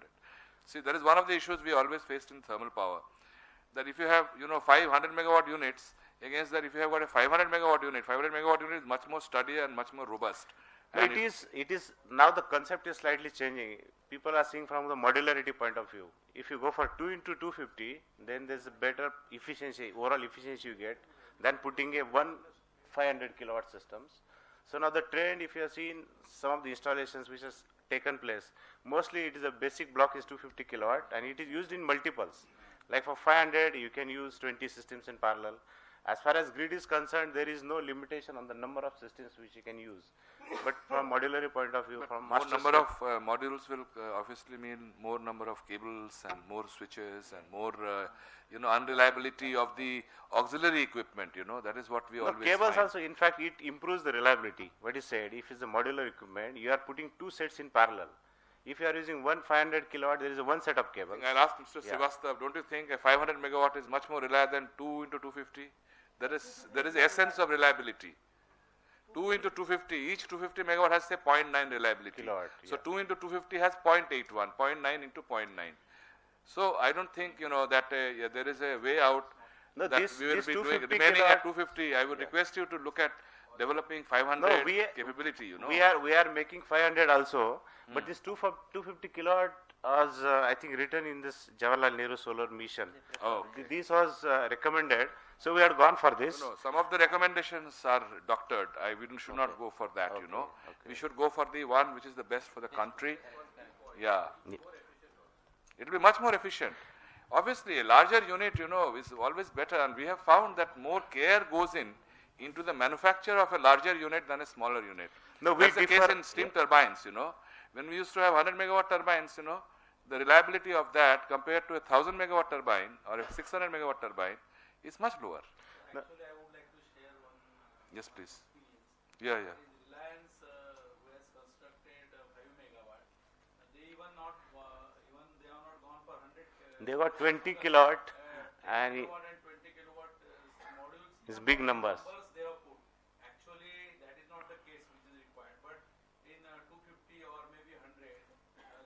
See, that is one of the issues we always faced in thermal power. That if you have 500 megawatt units, against that if you have got a 500 megawatt unit, 500 megawatt unit is much more sturdy and much more robust. It is now the concept is slightly changing. People are seeing from the modularity point of view. If you go for 2 into 250, then there's a better efficiency, overall efficiency you get than putting a 500 kilowatt systems. So now the trend, if you have seen some of the installations which has taken place, mostly it is a basic block is 250 kilowatt and it is used in multiples. Like for 500, you can use 20 systems in parallel. As far as grid is concerned, there is no limitation on the number of systems which you can use. But from modular point of view, from more number of modules will obviously mean more number of cables and more switches and more, unreliability of the auxiliary equipment. That is what we always cables find. also, in fact, it improves the reliability. What is said, if it's a modular equipment, you are putting 2 sets in parallel. If you are using 500 kilowatt, there is a 1 set of cables. I'll ask Mr. Srivastav, don't you think a 500 megawatt is much more reliable than 2 into 250? There is essence of reliability. 2 into 250, each 250 megawatt has say 0.9 reliability. Kilowatt, so 2 into 250 has 0.81, 0.9 into 0.9. So I don't think that there is a way out that we will be doing. Remaining at 250, I would request you to look at developing 500 capability. We are making 500 also, but this 250 kilowatt was I think written in this Jawaharlal Nehru Solar Mission. Oh, okay. This was recommended, so we are gone for this. No, some of the recommendations are doctored. We should not go for that. Okay. We should go for the one which is the best for the country. Yeah. It will be much more efficient. Obviously, a larger unit, is always better, and we have found that more care goes into the manufacture of a larger unit than a smaller unit. No, that's the case in steam turbines. When we used to have 100 megawatt turbines, the reliability of that compared to a 1000 megawatt turbine or a 600 megawatt turbine is much lower. Actually, I would like to share one. Yes, please. Yeah. Reliance was constructed 5 megawatt. They even not they are not gone for 100. They got 20 kilowatt and 20 kilowatt modules. It's big numbers. They have put. Actually, that is not the case which is required. But in 250 or maybe 100,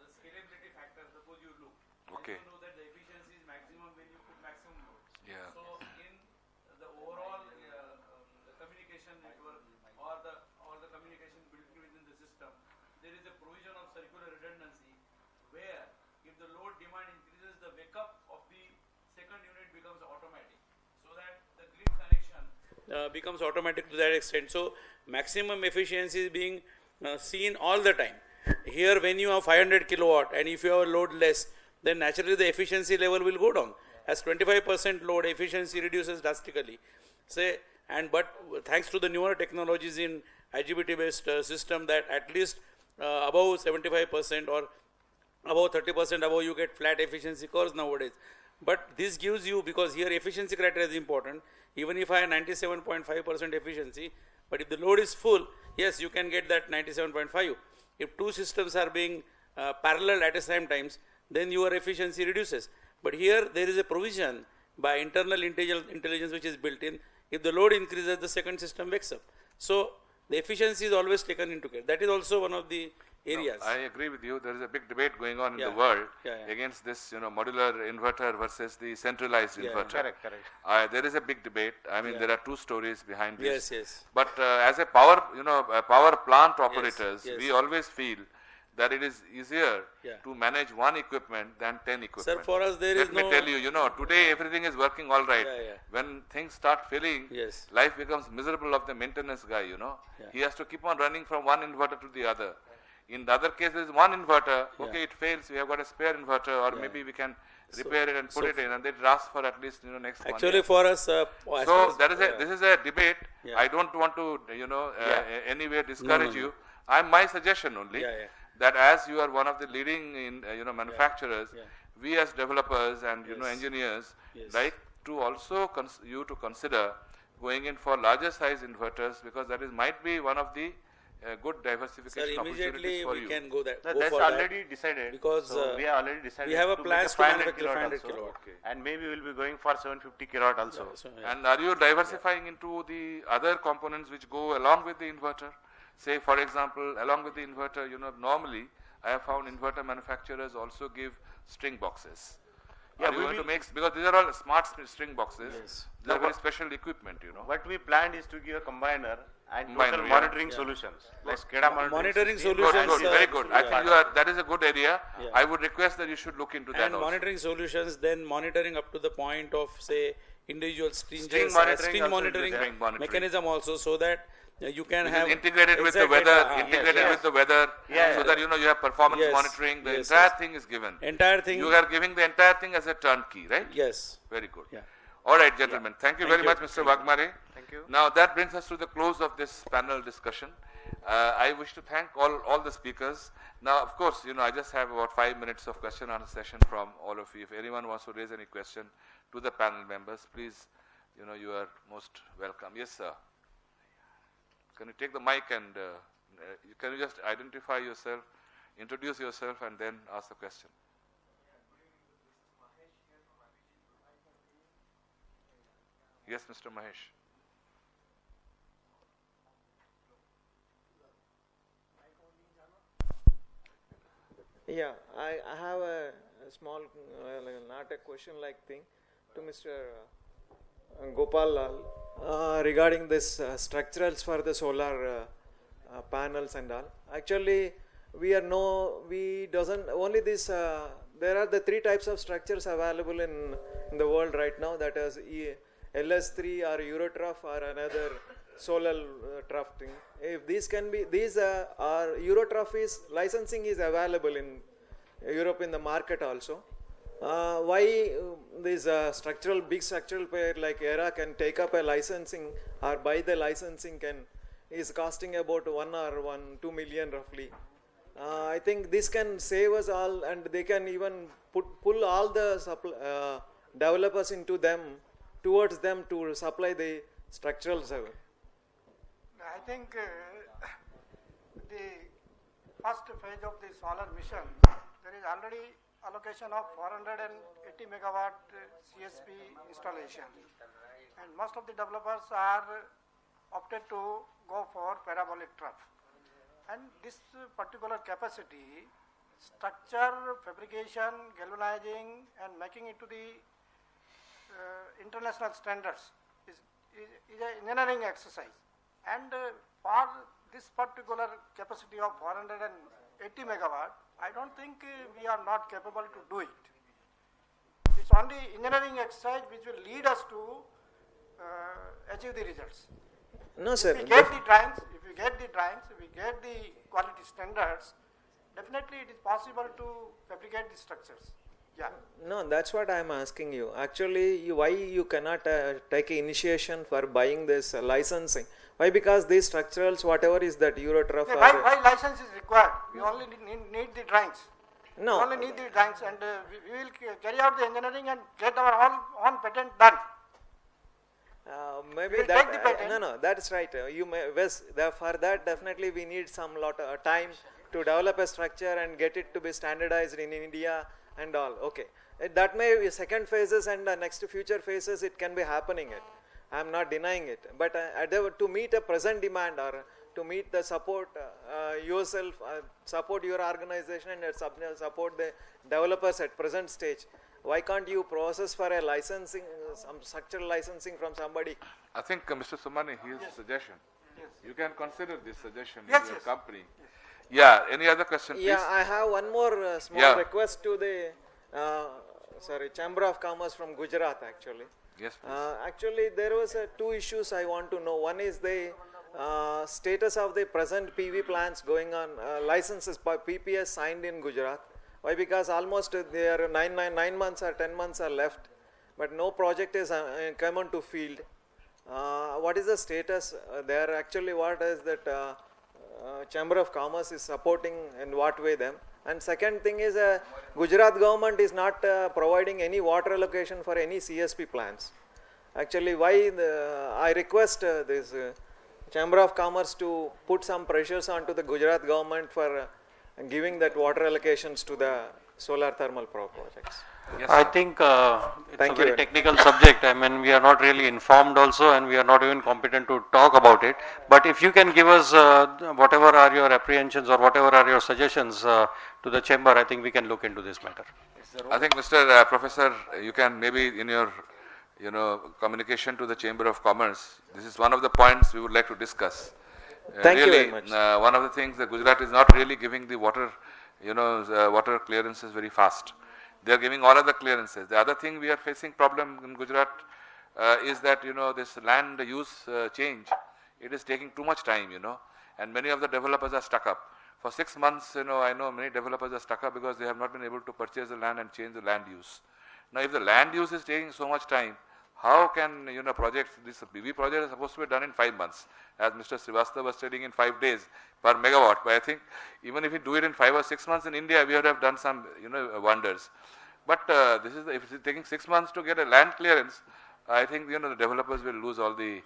the scalability factor. Suppose you look. Okay. You know that the efficiency is maximum when you put maximum load. Yeah. So in the overall the communication network or the communication built within the system, there is a provision of circular redundancy where if the load demand increases, the wake up of the second unit becomes automatic, so that the grid connection becomes automatic to that extent. So maximum efficiency is being seen all the time. Here when you have 500 kilowatt and if you have a load less, then naturally the efficiency level will go down. As 25% load, efficiency reduces drastically. Say, but thanks to the newer technologies in IGBT based system, that at least above 75% or above 30% above, you get flat efficiency curves nowadays. But this gives you, because here efficiency criteria is important, even if I have 97.5% efficiency, but if the load is full, yes, you can get that 97.5. If two systems are being parallel at the same times, then your efficiency reduces. But here there is a provision by internal intelligence which is built in. If the load increases, the second system wakes up. So the efficiency is always taken into care. That is also one of the areas. No, I agree with you. There is a big debate going on in the world against this, modular inverter versus the centralized inverter. Correct. There is a big debate. I mean, there are two stories behind this. Yes. But as a power, power plant operators, we always feel that it is easier to manage one equipment than 10 equipment. Sir, for us there Let is me no. tell you, today everything is working all right. When things start failing, life becomes miserable of the maintenance guy, He has to keep on running from one inverter to the other. In the other case, there is one inverter, okay, it fails, we have got a spare inverter, or maybe we can repair it and put it in, and they last for at least, next 1 year. Actually for us, So this is a debate. I don't want to, anyway discourage you. My suggestion only, that as you are one of the leading manufacturers, we as developers and engineers like to also consider going in for larger size inverters, because that might be one of the good diversification opportunities for we you. can go that. That's already decided. Because so we have already decided. We have a to plan make to 500 manufacture kilowatt 500 also. kilowatt. And maybe we'll be going for 750 kilowatt also. And are you diversifying into the other components which go along with the inverter? Say, for example, along with the inverter, normally I have found inverter manufacturers also give string boxes. Are you going to make, because these are all smart string boxes, they are very special equipment, What we planned is to give a combiner and Combiner, total monitoring solutions, like SCADA monitoring solutions. Good, very good. I think that is a good area. I would request that you should look into that and also. monitoring solutions, then monitoring up to the point of, say, individual string monitoring mechanism also, so that you can have integrated with the weather, with the weather, so that you have performance monitoring. The entire thing is given. You are giving the entire thing as a turnkey, right? Yes. Very good. All right, gentlemen. Thank you very much, Mr. Wagmare. Thank you. Now that brings us to the close of this panel discussion. I wish to thank all the speakers. Now, of course, I just have about 5 minutes of question and answer session from all of you. If anyone wants to raise any question to the panel members, please, you are most welcome. Yes, sir. Can you take the mic and can you just identify yourself, introduce yourself, and then ask the question? Yes, Mr. Mahesh. Yeah, I have a small, not a question-like thing to Mr. Gopal Lal regarding this structurals for the solar panels and all. Actually, we doesn't only this. There are the 3 types of structures available in the world right now. That is LS3 or Eurotrough or another solar trough thing. If these can be, these are Eurotrough is licensing is available in Europe in the market also. Why these big structural player like ERA can take up a licensing or buy the licensing is costing about 2 million roughly. I think this can save us all, and they can even pull all the developers into them, towards them to supply the structural server. I think the first phase of the solar mission, there is already allocation of 480 megawatt CSP installation, and most of the developers are opted to go for parabolic trough. And this particular capacity, structure, fabrication, galvanizing, and making it to the international standards is an engineering exercise. And for this particular capacity of 480 megawatt, I don't think we are not capable to do it. It's only engineering exercise which will lead us to achieve the results. No, sir. If we get the drawings, if we get the quality standards, definitely it is possible to fabricate the structures. Yeah. No, that's what I am asking you. Actually, why you cannot take initiation for buying this licensing? Why? Because these structurals, whatever is that Euroturf. Yeah, why license is required? We only need the drawings. No. We only need the drawings, and we will carry out the engineering and get our own patent done. Maybe We'll that take the patent. no, that's right. You may for that definitely we need some lot of time to develop a structure and get it to be standardized in India and all. Okay, that may be second phases and next future phases it can be happening. I am not denying it, but to meet a present demand or to meet the support yourself, support your organization and support the developers at present stage. Why can't you process for a licensing, some structural licensing from somebody? I think Mr. Sumani, here's a suggestion. Yes. You can consider this suggestion Yes, in your yes. company. Yeah, any other question, please? Yeah, I have one more small request to the Chamber of Commerce from Gujarat actually. Yes, please. Actually, there was two issues I want to know. One is the status of the present PV plants going on, licenses by PPS signed in Gujarat. Why? Because almost there are 9 months or 10 months are left, but no project is come on to field. What is the status there? Actually, what is that Chamber of Commerce is supporting in what way them? And second thing is Gujarat government is not providing any water allocation for any CSP plants. Actually, why I request this Chamber of Commerce to put some pressures onto the Gujarat government for giving that water allocations to the solar thermal power projects. Yes, I sir. think it's Thank a very you. technical subject. I mean, we are not really informed also, and we are not even competent to talk about it. But if you can give us whatever are your apprehensions or whatever are your suggestions to the chamber, I think we can look into this matter. I think, Mr. Professor, you can maybe in your communication to the Chamber of Commerce, this is one of the points we would like to discuss. Thank you really, very much. One of the things that Gujarat is not really giving the water, water clearances very fast. They are giving all other clearances. The other thing we are facing problem in Gujarat is that this land use change. It is taking too much time, and many of the developers are stuck up. For 6 months, I know many developers are stuck up because they have not been able to purchase the land and change the land use. Now, if the land use is taking so much time, how can projects? This PV project is supposed to be done in 5 months, as Mr. Srivastava was stating in 5 days per megawatt. But I think even if we do it in 5 or 6 months in India, we would have done some wonders. But if it is taking 6 months to get a land clearance, I think the developers will lose all the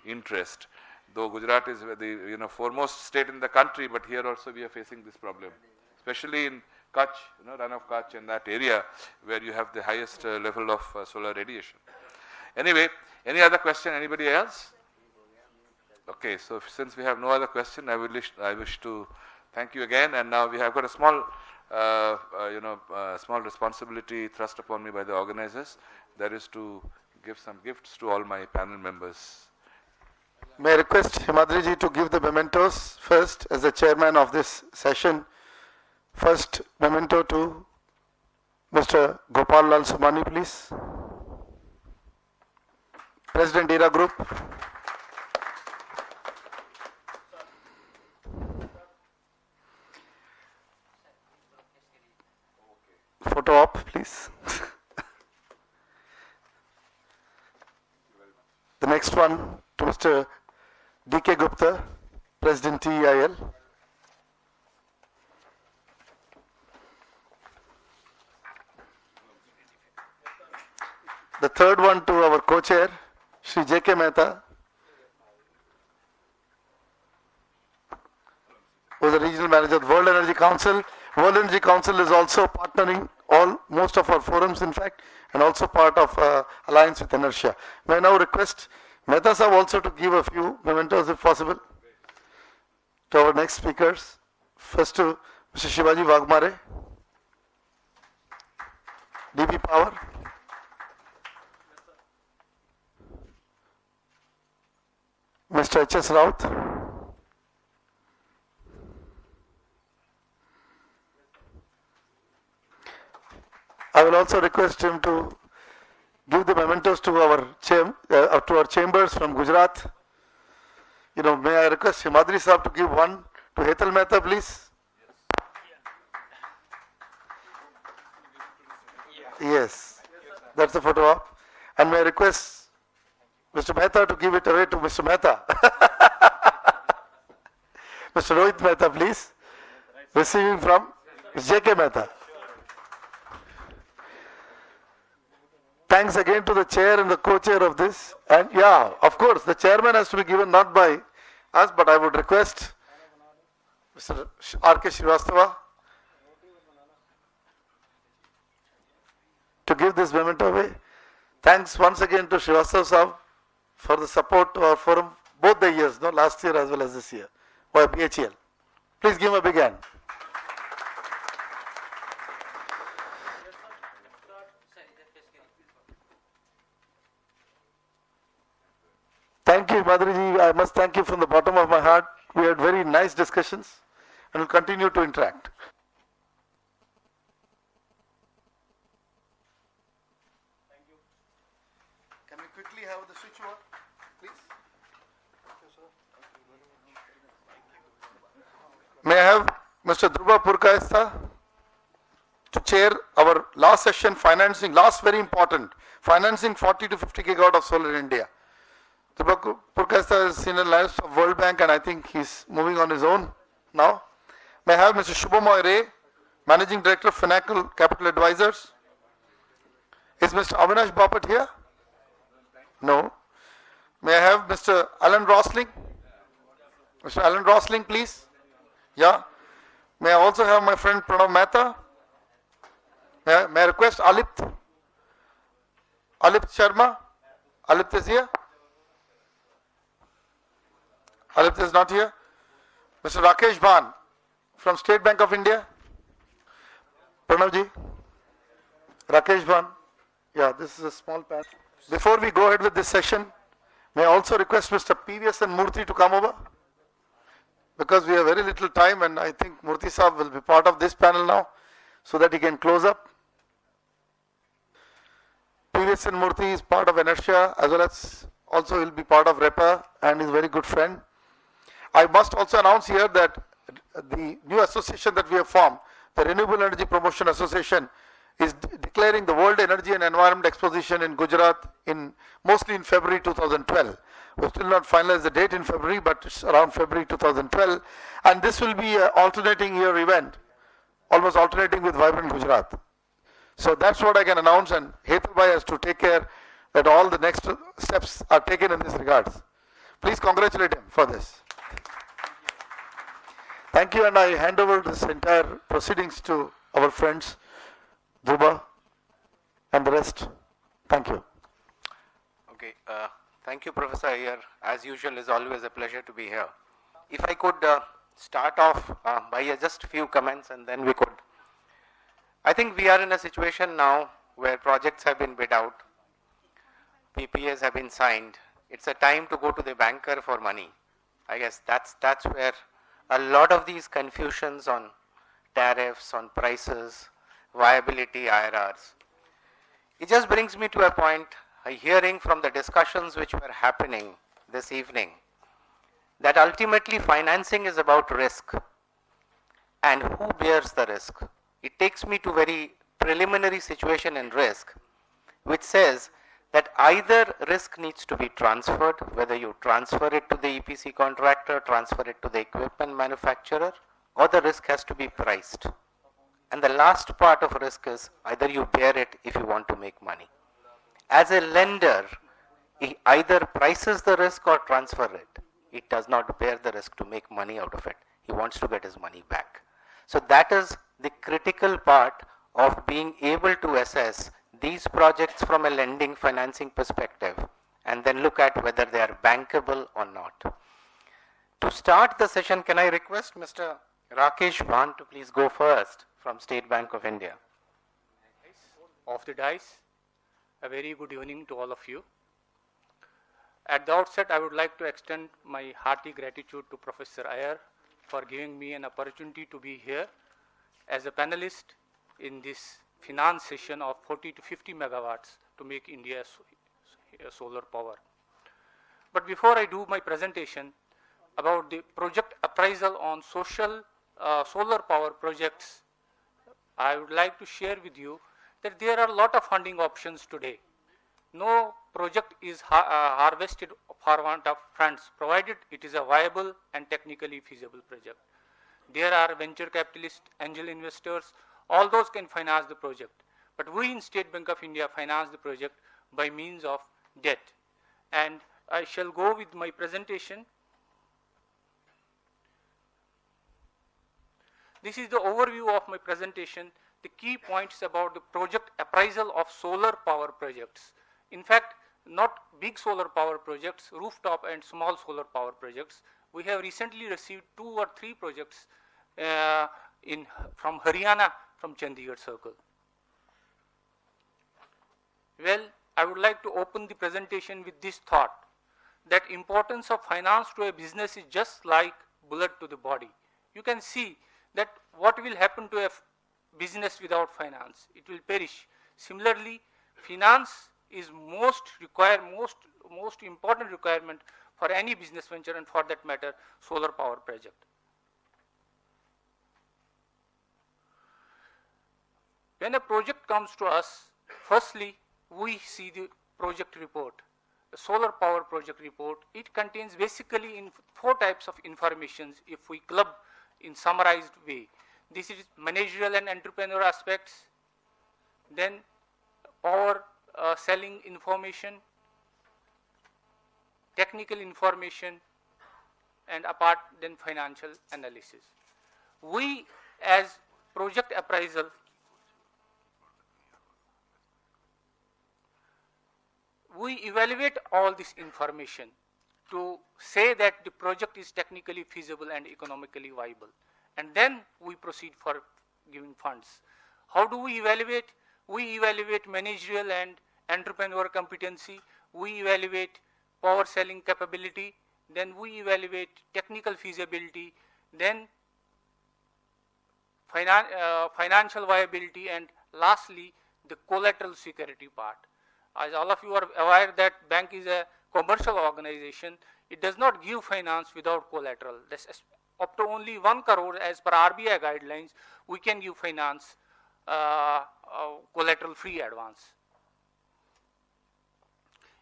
interest. Though Gujarat is the foremost state in the country, but here also we are facing this problem, especially in Kutch, run of Kutch and that area where you have the highest level of solar radiation. Anyway, any other question? Anybody else? Okay, so since we have no other question, I wish to thank you again. And now we have got a small, small responsibility thrust upon me by the organizers. That is to give some gifts to all my panel members. May I request Himadriji to give the mementos first as the chairman of this session. First memento to Mr. Gopal Lal Sumani, please. President ERA Group. Photo op, please. The next one to Mr. D.K. Gupta, President TEIL. The third one to our co-chair, Shri J.K. Mehta, who is the regional manager of the World Energy Council. World Energy Council is also partnering most of our forums, in fact, and also part of Alliance with Inertia. May I now request Mehta Sahab also to give a few mementos, if possible, to our next speakers. First to Mr. Shivaji Wagmare, DB Power. Mr. H.S. Raut. I will also request him to give the mementos to our chambers from Gujarat. May I request Himadri Sahab to give one to Hetal Mehta, please. Yes, that's the photo op. And may I request Mr. Mehta to give it away to Mr. Mehta. Mr. Rohit Mehta, please. Receiving from J.K. Mehta. Thanks again to the chair and the co-chair of this. And yeah, of course, the chairman has to be given not by us, but I would request Mr. R.K. Srivastava to give this memento away. Thanks once again to Srivastava Sahab for the support to our forum both the years, no, last year as well as this year, via BHEL. Please give him a big hand. Thank you, Madhuriji. I must thank you from the bottom of my heart. We had very nice discussions and will continue to interact. Thank you. Can we quickly have the switch over, please? May I have Mr. Dhruva Purkayastha to chair our last session, financing, last very important, financing 40 to 50 gigawatt of solar in India. Dhruva Purkayastha is senior analyst of World Bank and I think he's moving on his own now. May I have Mr. Shubhamoy Ray, Managing Director of Finacle Capital Advisors. Is Mr. Avinash Bapat here? No. May I have Mr. Alan Rosling? Mr. Alan Rosling, please. Yeah. May I also have my friend Pranav Mehta? May I request Alipt? Alipt Sharma? Alipt is here? Alipt is not here. Mr. Rakesh Bhan from State Bank of India. Pranavji. Rakesh Bhan. Yeah, this is a small panel. Before we go ahead with this session, may I also request Mr. PVS and Murthy to come over? Because we have very little time and I think Murthy Saab will be part of this panel now so that he can close up. PVS and Murthy is part of Inertia as well as also will be part of REPA and is a very good friend. I must also announce here that the new association that we have formed, the Renewable Energy Promotion Association, is declaring the World Energy and Environment Exposition in Gujarat mostly in February 2012. We've still not finalized the date in February, but it's around February 2012. And this will be an alternating year event, almost alternating with Vibrant Gujarat. So that's what I can announce, and Hetal Bhai has to take care that all the next steps are taken in this regards. Please congratulate him for this. Thank you, and I hand over this entire proceedings to our friends, Dhruva and the rest. Thank you. Okay, thank you, Professor Iyer. As usual, it's always a pleasure to be here. If I could start off by just a few comments and then we could. I think we are in a situation now where projects have been bid out, PPAs have been signed. It's a time to go to the banker for money. I guess that's where a lot of these confusions on tariffs, on prices, viability, IRRs. It just brings me to a point, hearing from the discussions which were happening this evening, that ultimately financing is about risk. And who bears the risk? It takes me to very preliminary situation in risk, which says that either risk needs to be transferred, whether you transfer it to the EPC contractor, transfer it to the equipment manufacturer, or the risk has to be priced. And the last part of risk is either you bear it if you want to make money. As a lender, he either prices the risk or transfer it. It does not bear the risk to make money out of it. He wants to get his money back. So that is the critical part of being able to assess these projects from a lending financing perspective and then look at whether they are bankable or not. To start the session, can I request Mr. Rakesh Bhan to please go first from State Bank of India. Off the dice, a very good evening to all of you. At the outset, I would like to extend my hearty gratitude to Professor Iyer for giving me an opportunity to be here as a panelist in this finance session of 40 to 50 megawatts to make India solar power. But before I do my presentation about the project appraisal on solar power projects, I would like to share with you that there are a lot of funding options today. No project is harvested for want of funds, provided it is a viable and technically feasible project. There are venture capitalists, angel investors, all those can finance the project. But we in State Bank of India finance the project by means of debt. And I shall go with my presentation. This is the overview of my presentation. The key points about the project appraisal of solar power projects. In fact, not big solar power projects, rooftop and small solar power projects. We have recently received 2 or 3 projects from Haryana, from Chandigarh Circle. Well, I would like to open the presentation with this thought, that importance of finance to a business is just like bullet to the body. You can see that what will happen to a business without finance? It will perish. Similarly, finance is most important requirement for any business venture, and for that matter, solar power project. When a project comes to us, firstly, we see the project report, the solar power project report. It contains basically in 4 types of informations if we club in summarized way. This is managerial and entrepreneur aspects, then power selling information, technical information, and apart then financial analysis. We as project appraisal we evaluate all this information to say that the project is technically feasible and economically viable, and then we proceed for giving funds. How do we evaluate? We evaluate managerial and entrepreneur competency, we evaluate power selling capability, then we evaluate technical feasibility, then financial viability, and lastly the collateral security part. As all of you are aware that bank is a commercial organization, it does not give finance without collateral. That's up to only 1 crore as per RBI guidelines, we can give finance collateral free advance.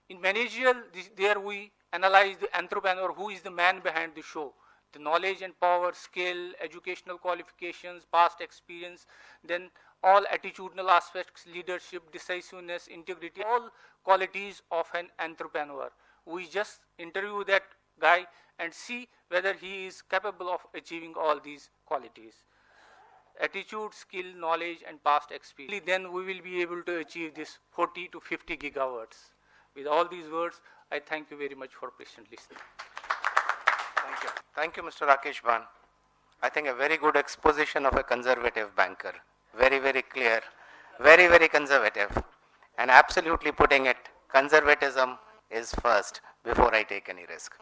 In managerial, there we analyze the entrepreneur, who is the man behind the show, the knowledge and power, skill, educational qualifications, past experience, then all attitudinal aspects, leadership, decisiveness, integrity, all qualities of an entrepreneur. We just interview that guy and see whether he is capable of achieving all these qualities. Attitude, skill, knowledge, and past experience. Then we will be able to achieve this 40 to 50 gigawatts. With all these words, I thank you very much for patient listening. Thank you. Thank you, Mr. Rakesh Bhan. I think a very good exposition of a conservative banker. Very, very clear, very, very conservative, and absolutely putting it, conservatism is first before I take any risk.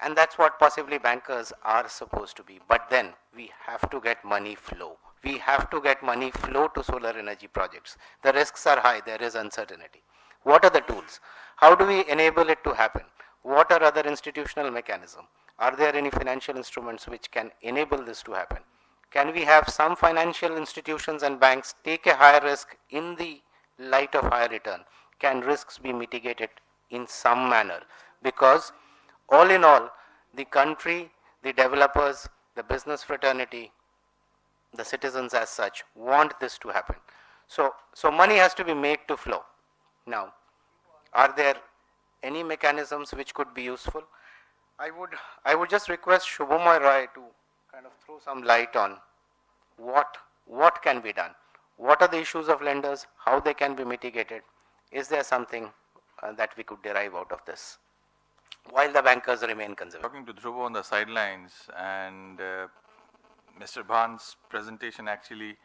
And that's what possibly bankers are supposed to be. But then we have to get money flow. We have to get money flow to solar energy projects. The risks are high, there is uncertainty. What are the tools? How do we enable it to happen? What are other institutional mechanisms? Are there any financial instruments which can enable this to happen? Can we have some financial institutions and banks take a higher risk in the light of higher return? Can risks be mitigated in some manner? Because all in all, the country, the developers, the business fraternity, the citizens as such want this to happen. So money has to be made to flow. Now, are there any mechanisms which could be useful? I would just request Shubhamoy Roy to kind of throw some light on what can be done. What are the issues of lenders? How they can be mitigated? Is there something that we could derive out of this, while the bankers remain conservative? Talking to Dhruva on the sidelines, and Mr. Bhan's presentation actually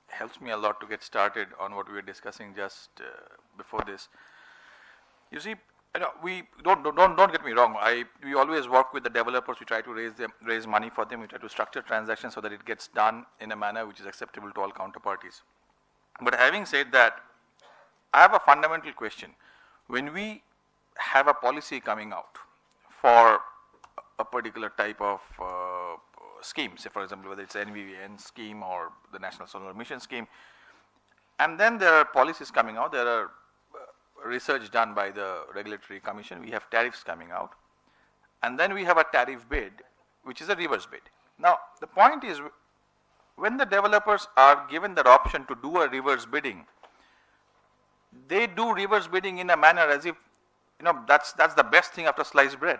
helps me a lot to get started on what we were discussing just before this. You see, we don't get me wrong. We always work with the developers. We try to raise money for them. We try to structure transactions so that it gets done in a manner which is acceptable to all counterparties. But having said that, I have a fundamental question. When we have a policy coming out for a particular type of scheme, say for example whether it's NVVN scheme or the National Solar Mission scheme, And then there are policies coming out. There are research done by the regulatory commission. We have tariffs coming out. And then we have a tariff bid, which is a reverse bid. Now, the point is, when the developers are given that option to do a reverse bidding, they do reverse bidding in a manner as if, that's the best thing after sliced bread.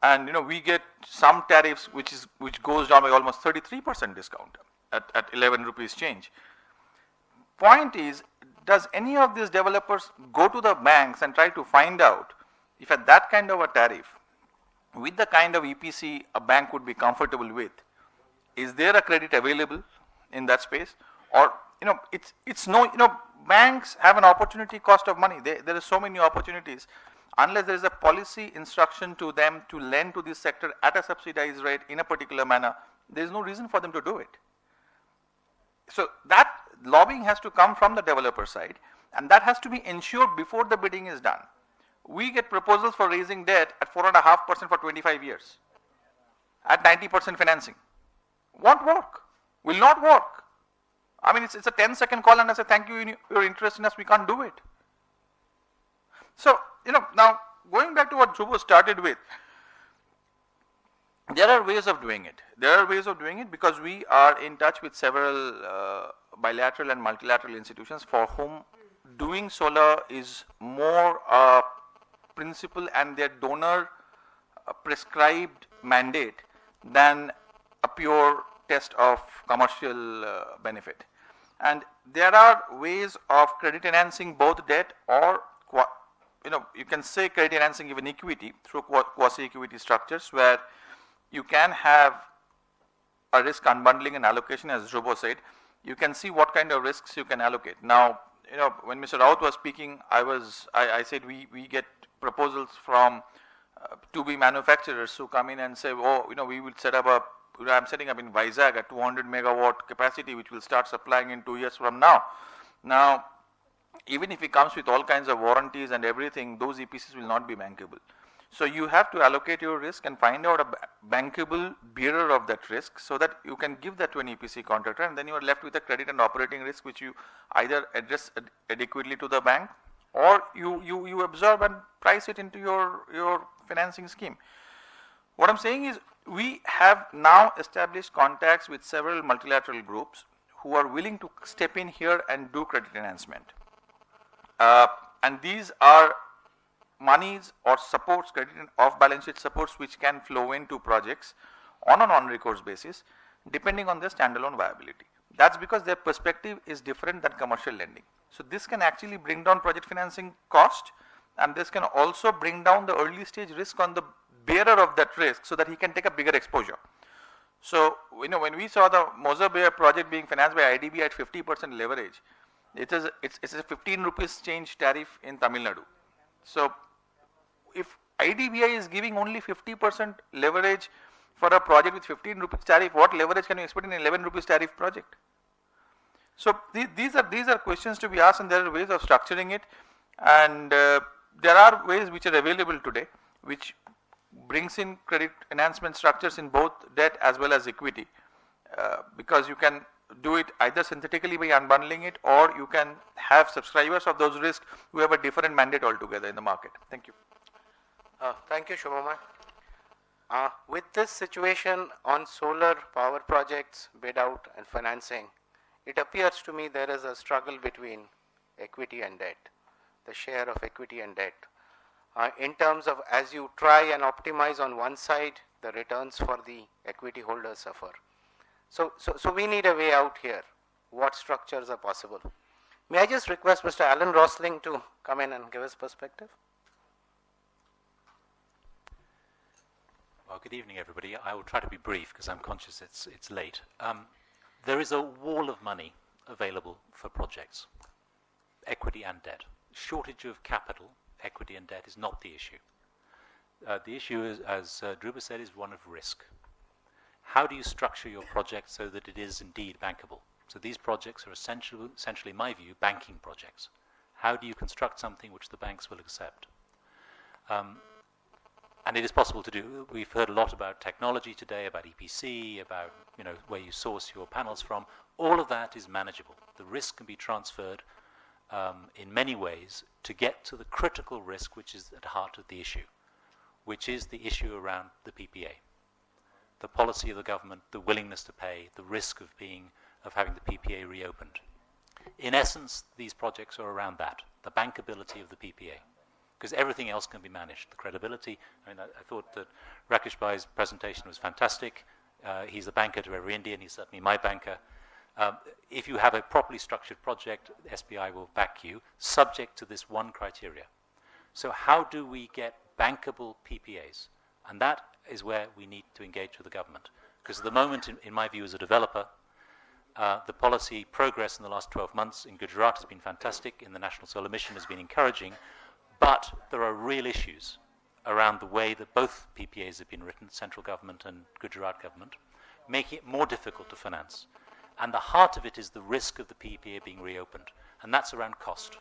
And we get some tariffs which goes down by almost 33% discount at 11 rupees change. Point is, does any of these developers go to the banks and try to find out if at that kind of a tariff, with the kind of EPC a bank would be comfortable with, is there a credit available in that space? Or banks have an opportunity cost of money. There are so many opportunities. Unless there is a policy instruction to them to lend to this sector at a subsidized rate in a particular manner, there is no reason for them to do it. So that lobbying has to come from the developer side, and that has to be ensured before the bidding is done. We get proposals for raising debt at 4.5% for 25 years, at 90% financing. Won't work, will not work. I mean, it's a 10-second call and I say, thank you, your interest in us, we can't do it. So, now going back to what Dhruv started with, there are ways of doing it. There are ways of doing it because we are in touch with several bilateral and multilateral institutions for whom doing solar is more a principle and their donor prescribed mandate than a pure test of commercial benefit. And there are ways of credit enhancing both debt or you can say credit enhancing even equity through quasi-equity structures where you can have a risk unbundling and allocation, as Dhruv said. You can see what kind of risks you can allocate. Now, when Mr. Raut was speaking, I said we get proposals from 2B manufacturers who come in and say, oh, we will set up I'm setting up in Vizag a 200 megawatt capacity which will start supplying in 2 years from now. Now, even if it comes with all kinds of warranties and everything, those EPCs will not be bankable. So you have to allocate your risk and find out a bankable bearer of that risk so that you can give that to an EPC contractor, and then you are left with a credit and operating risk which you either address adequately to the bank or you absorb and price it into your financing scheme. What I'm saying is we have now established contacts with several multilateral groups who are willing to step in here and do credit enhancement. And these are monies or supports, credit and off-balance sheet supports which can flow into projects on a non-recourse basis depending on their standalone viability. That's because their perspective is different than commercial lending. So this can actually bring down project financing cost, and this can also bring down the early stage risk on the bearer of that risk so that he can take a bigger exposure. So, when we saw the Moser Bayer project being financed by IDB at 50% leverage, it's a 15 rupees change tariff in Tamil Nadu. So, if IDBI is giving only 50% leverage for a project with 15 rupees tariff, what leverage can you expect in an 11 rupees tariff project? So, these are questions to be asked, and there are ways of structuring it, and there are ways which are available today which brings in credit enhancement structures in both debt as well as equity, because you can do it either synthetically by unbundling it, or you can have subscribers of those risks who have a different mandate altogether in the market. Thank you. Thank you, Shubhamay. With this situation on solar power projects, bid out and financing, it appears to me there is a struggle between equity and debt, the share of equity and debt. In terms of as you try and optimize on one side, the returns for the equity holders suffer. So we need a way out here. What structures are possible? May I just request Mr. Alan Rosling to come in and give his perspective? Well, good evening, everybody. I will try to be brief because I'm conscious it's late. There is a wall of money available for projects, equity and debt. Shortage of capital, equity and debt is not the issue. The issue, is, as Dhruva said, is one of risk. How do you structure your project so that it is indeed bankable? So these projects are essentially, in my view, banking projects. How do you construct something which the banks will accept? And it is possible to do. We've heard a lot about technology today, about EPC, about where you source your panels from. All of that is manageable. The risk can be transferred in many ways to get to the critical risk which is at the heart of the issue, which is the issue around the PPA. The policy of the government, the willingness to pay, the risk of having the PPA reopened. In essence, these projects are around that, the bankability of the PPA, because everything else can be managed. The credibility, I thought that Rakesh Bhai's presentation was fantastic. He's the banker to every Indian, he's certainly my banker. If you have a properly structured project, SBI will back you, subject to this one criteria. So how do we get bankable PPAs? And that is where we need to engage with the government. Because at the moment, in my view as a developer, the policy progress in the last 12 months in Gujarat has been fantastic, in the National Solar Mission has been encouraging, but there are real issues around the way that both PPAs have been written, central government and Gujarat government, making it more difficult to finance. And the heart of it is the risk of the PPA being reopened, and that's around cost.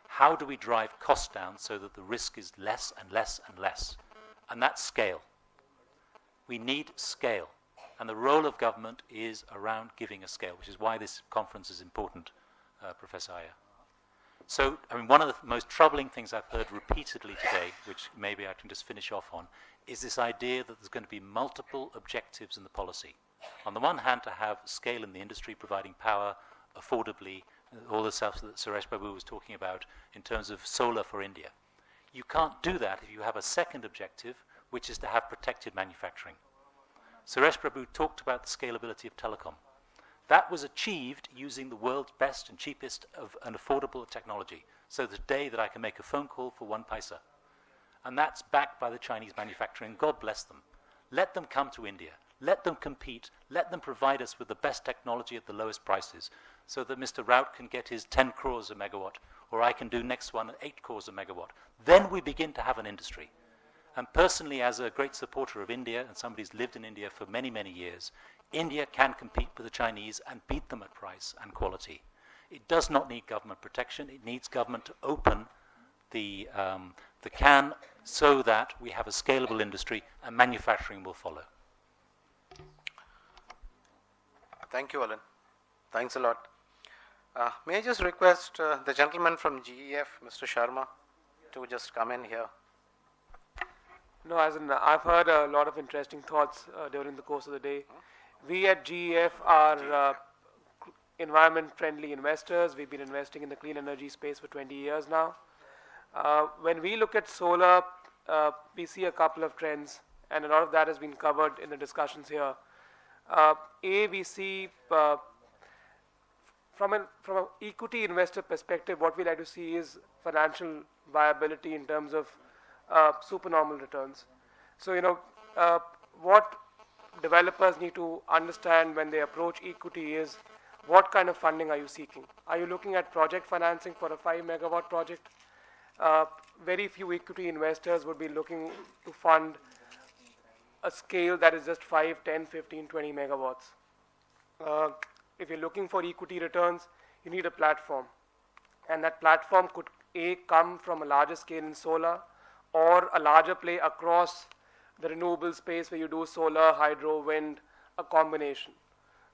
How do we drive cost down so that the risk is less and less and less? And that's scale. We need scale. And the role of government is around giving a scale, which is why this conference is important, Professor Iyer. So, one of the most troubling things I've heard repeatedly today, which maybe I can just finish off on, is this idea that there's going to be multiple objectives in the policy. On the one hand, to have scale in the industry, providing power affordably, all the stuff that Suresh Babu was talking about in terms of solar for India. You can't do that if you have a second objective, which is to have protected manufacturing. Suresh Prabhu talked about the scalability of telecom. That was achieved using the world's best and cheapest and affordable technology. So the day that I can make a phone call for 1 paisa. And that's backed by the Chinese manufacturing. God bless them. Let them come to India. Let them compete. Let them provide us with the best technology at the lowest prices so that Mr. Raut can get his 10 crores a megawatt, or I can do next one at 8 crores a megawatt. Then we begin to have an industry. And personally, as a great supporter of India, and somebody who's lived in India for many, many years, India can compete with the Chinese and beat them at price and quality. It does not need government protection. It needs government to open the can so that we have a scalable industry and manufacturing will follow. Thank you, Alan. Thanks a lot. May I just request the gentleman from GEF, Mr. Sharma, to just come in here. No, as in, I've heard a lot of interesting thoughts during the course of the day. We at GEF are environment-friendly investors. We've been investing in the clean energy space for 20 years now. When we look at solar, we see a couple of trends, and a lot of that has been covered in the discussions here. We see from an equity investor perspective, what we like to see is financial viability in terms of supernormal returns. So, what developers need to understand when they approach equity is what kind of funding are you seeking? Are you looking at project financing for a 5 megawatt project? Very few equity investors would be looking to fund a scale that is just 5, 10, 15, 20 megawatts. If you're looking for equity returns, you need a platform. And that platform could come from a larger scale in solar, or a larger play across the renewable space where you do solar, hydro, wind, a combination.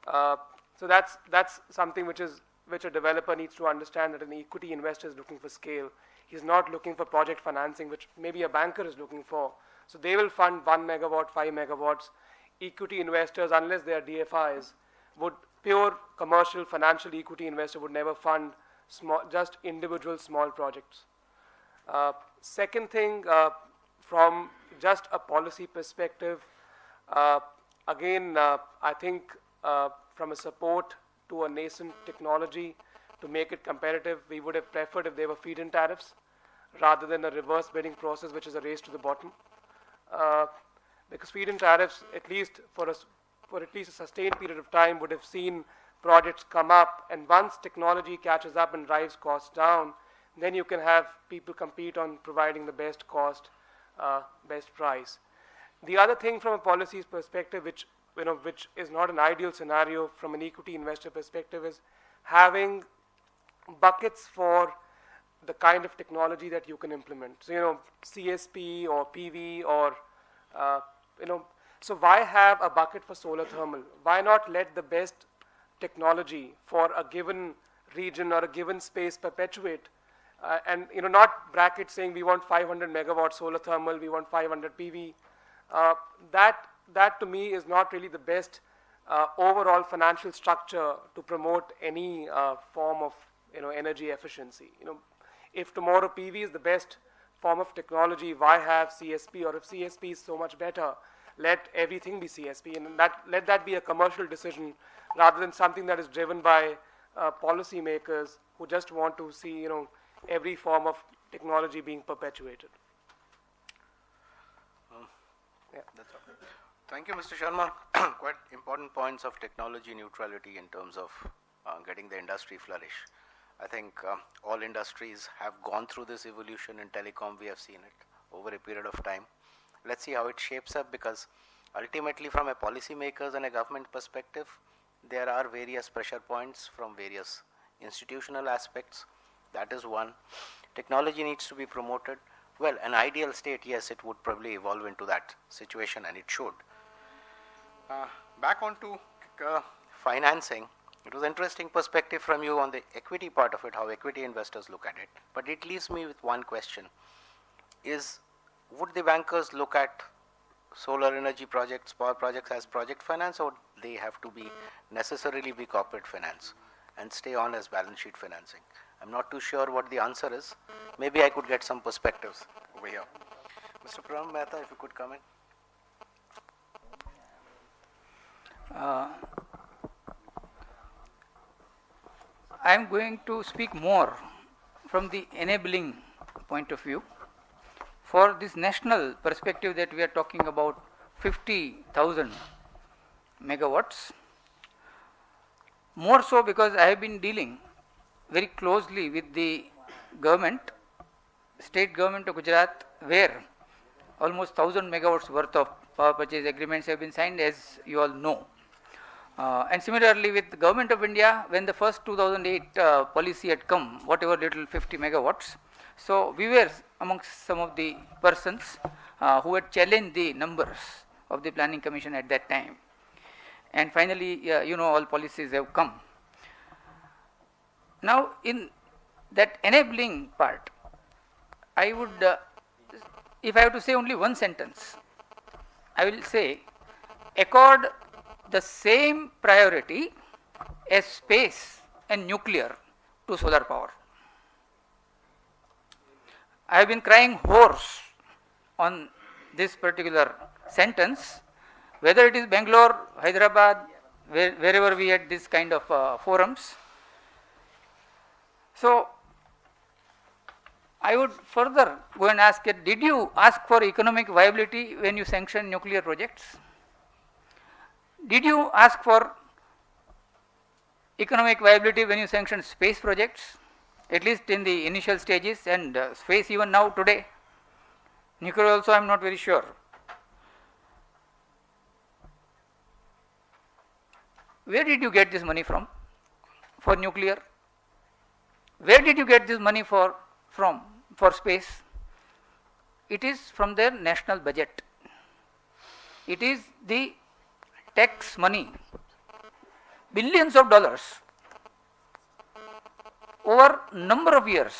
So that's something which a developer needs to understand, that an equity investor is looking for scale. He's not looking for project financing, which maybe a banker is looking for. So they will fund 1 megawatt, 5 megawatts. Equity investors, unless they are DFIs, pure commercial financial equity investor would never fund just individual small projects. Second thing, from just a policy perspective, again, I think from a support to a nascent technology to make it competitive, we would have preferred if there were feed-in tariffs rather than a reverse bidding process, which is a race to the bottom. Because feed-in tariffs, at least for at least a sustained period of time, would have seen projects come up, and once technology catches up and drives costs down, then you can have people compete on providing the best cost, best price. The other thing from a policy perspective, which is not an ideal scenario from an equity investor perspective, is having buckets for the kind of technology that you can implement. So, you know, CSP or PV or, you know, so why have a bucket for solar thermal? Why not let the best technology for a given region or a given space perpetuate? And, you know, not bracket saying we want 500 megawatt solar thermal, we want 500 PV. That to me is not really the best overall financial structure to promote any form of, you know, energy efficiency. You know, if tomorrow PV is the best form of technology, why have CSP? Or if CSP is so much better, let everything be CSP, and let that be a commercial decision rather than something that is driven by policy makers who just want to see, you know, every form of technology being perpetuated. Yeah, that's all. Thank you, Mr. Sharma. Quite important points of technology neutrality in terms of getting the industry flourish. I think all industries have gone through this evolution. In telecom, we have seen it over a period of time. Let's see how it shapes up, because ultimately from a policymakers and a government perspective, there are various pressure points from various institutional aspects. That is one. Technology needs to be promoted. Well, an ideal state, yes, it would probably evolve into that situation, and it should. Back on to financing. It was interesting perspective from you on the equity part of it, how equity investors look at it. But it leaves me with one question. Would the bankers look at solar energy projects, power projects as project finance, or they have to be necessarily be corporate finance and stay on as balance sheet financing? I'm not too sure what the answer is. Maybe I could get some perspectives over here. Mr. Pram Mehta, if you could come in. I am going to speak more from the enabling point of view. For this national perspective that we are talking about 50,000 megawatts, more so because I have been dealing very closely with the government, state government of Gujarat, where almost 1,000 megawatts worth of power purchase agreements have been signed, as you all know. And similarly with the government of India, when the first 2008 policy had come, whatever little 50 megawatts, so we were amongst some of the persons who had challenged the numbers of the Planning Commission at that time. And finally, you know, all policies have come. Now, in that enabling part, I would, if I have to say only one sentence, I will say, accord the same priority as space and nuclear to solar power. I have been crying hoarse on this particular sentence, whether it is Bangalore, Hyderabad, wherever we had this kind of forums. So, I would further go and ask it, did you ask for economic viability when you sanction nuclear projects? Did you ask for economic viability when you sanction space projects, at least in the initial stages, and space even now today? Nuclear also I am not very sure. Where did you get this money from for nuclear? Where did you get this money for space? It is from their national budget. It is the tax money, billions of dollars. Over number of years,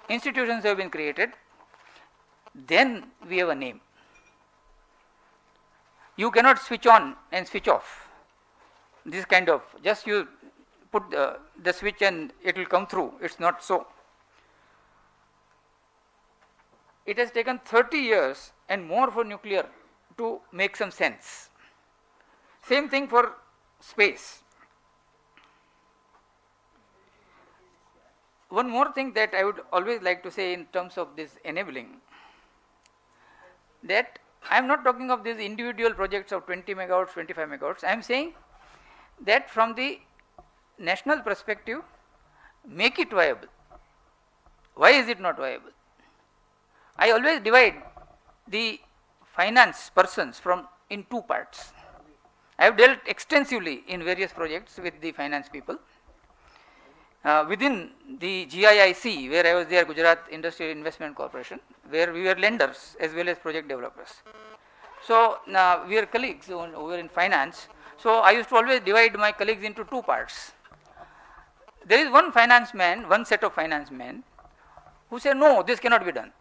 institutions have been created. Then we have a name. You cannot switch on and switch off. This kind of, just you put the switch and it will come through. It's not so. It has taken 30 years and more for nuclear to make some sense. Same thing for space. One more thing that I would always like to say in terms of this enabling, that I am not talking of these individual projects of 20 megawatts, 25 megawatts. I am saying that from the national perspective, make it viable. Why is it not viable? I always divide the finance persons in two parts. I have dealt extensively in various projects with the finance people. within the GIIC, where I was there, Gujarat Industrial Investment Corporation, where we were lenders as well as project developers. So now we are colleagues over in finance. So I used to always divide my colleagues into two parts. There is one finance man, one set of finance men who say, no, this cannot be done.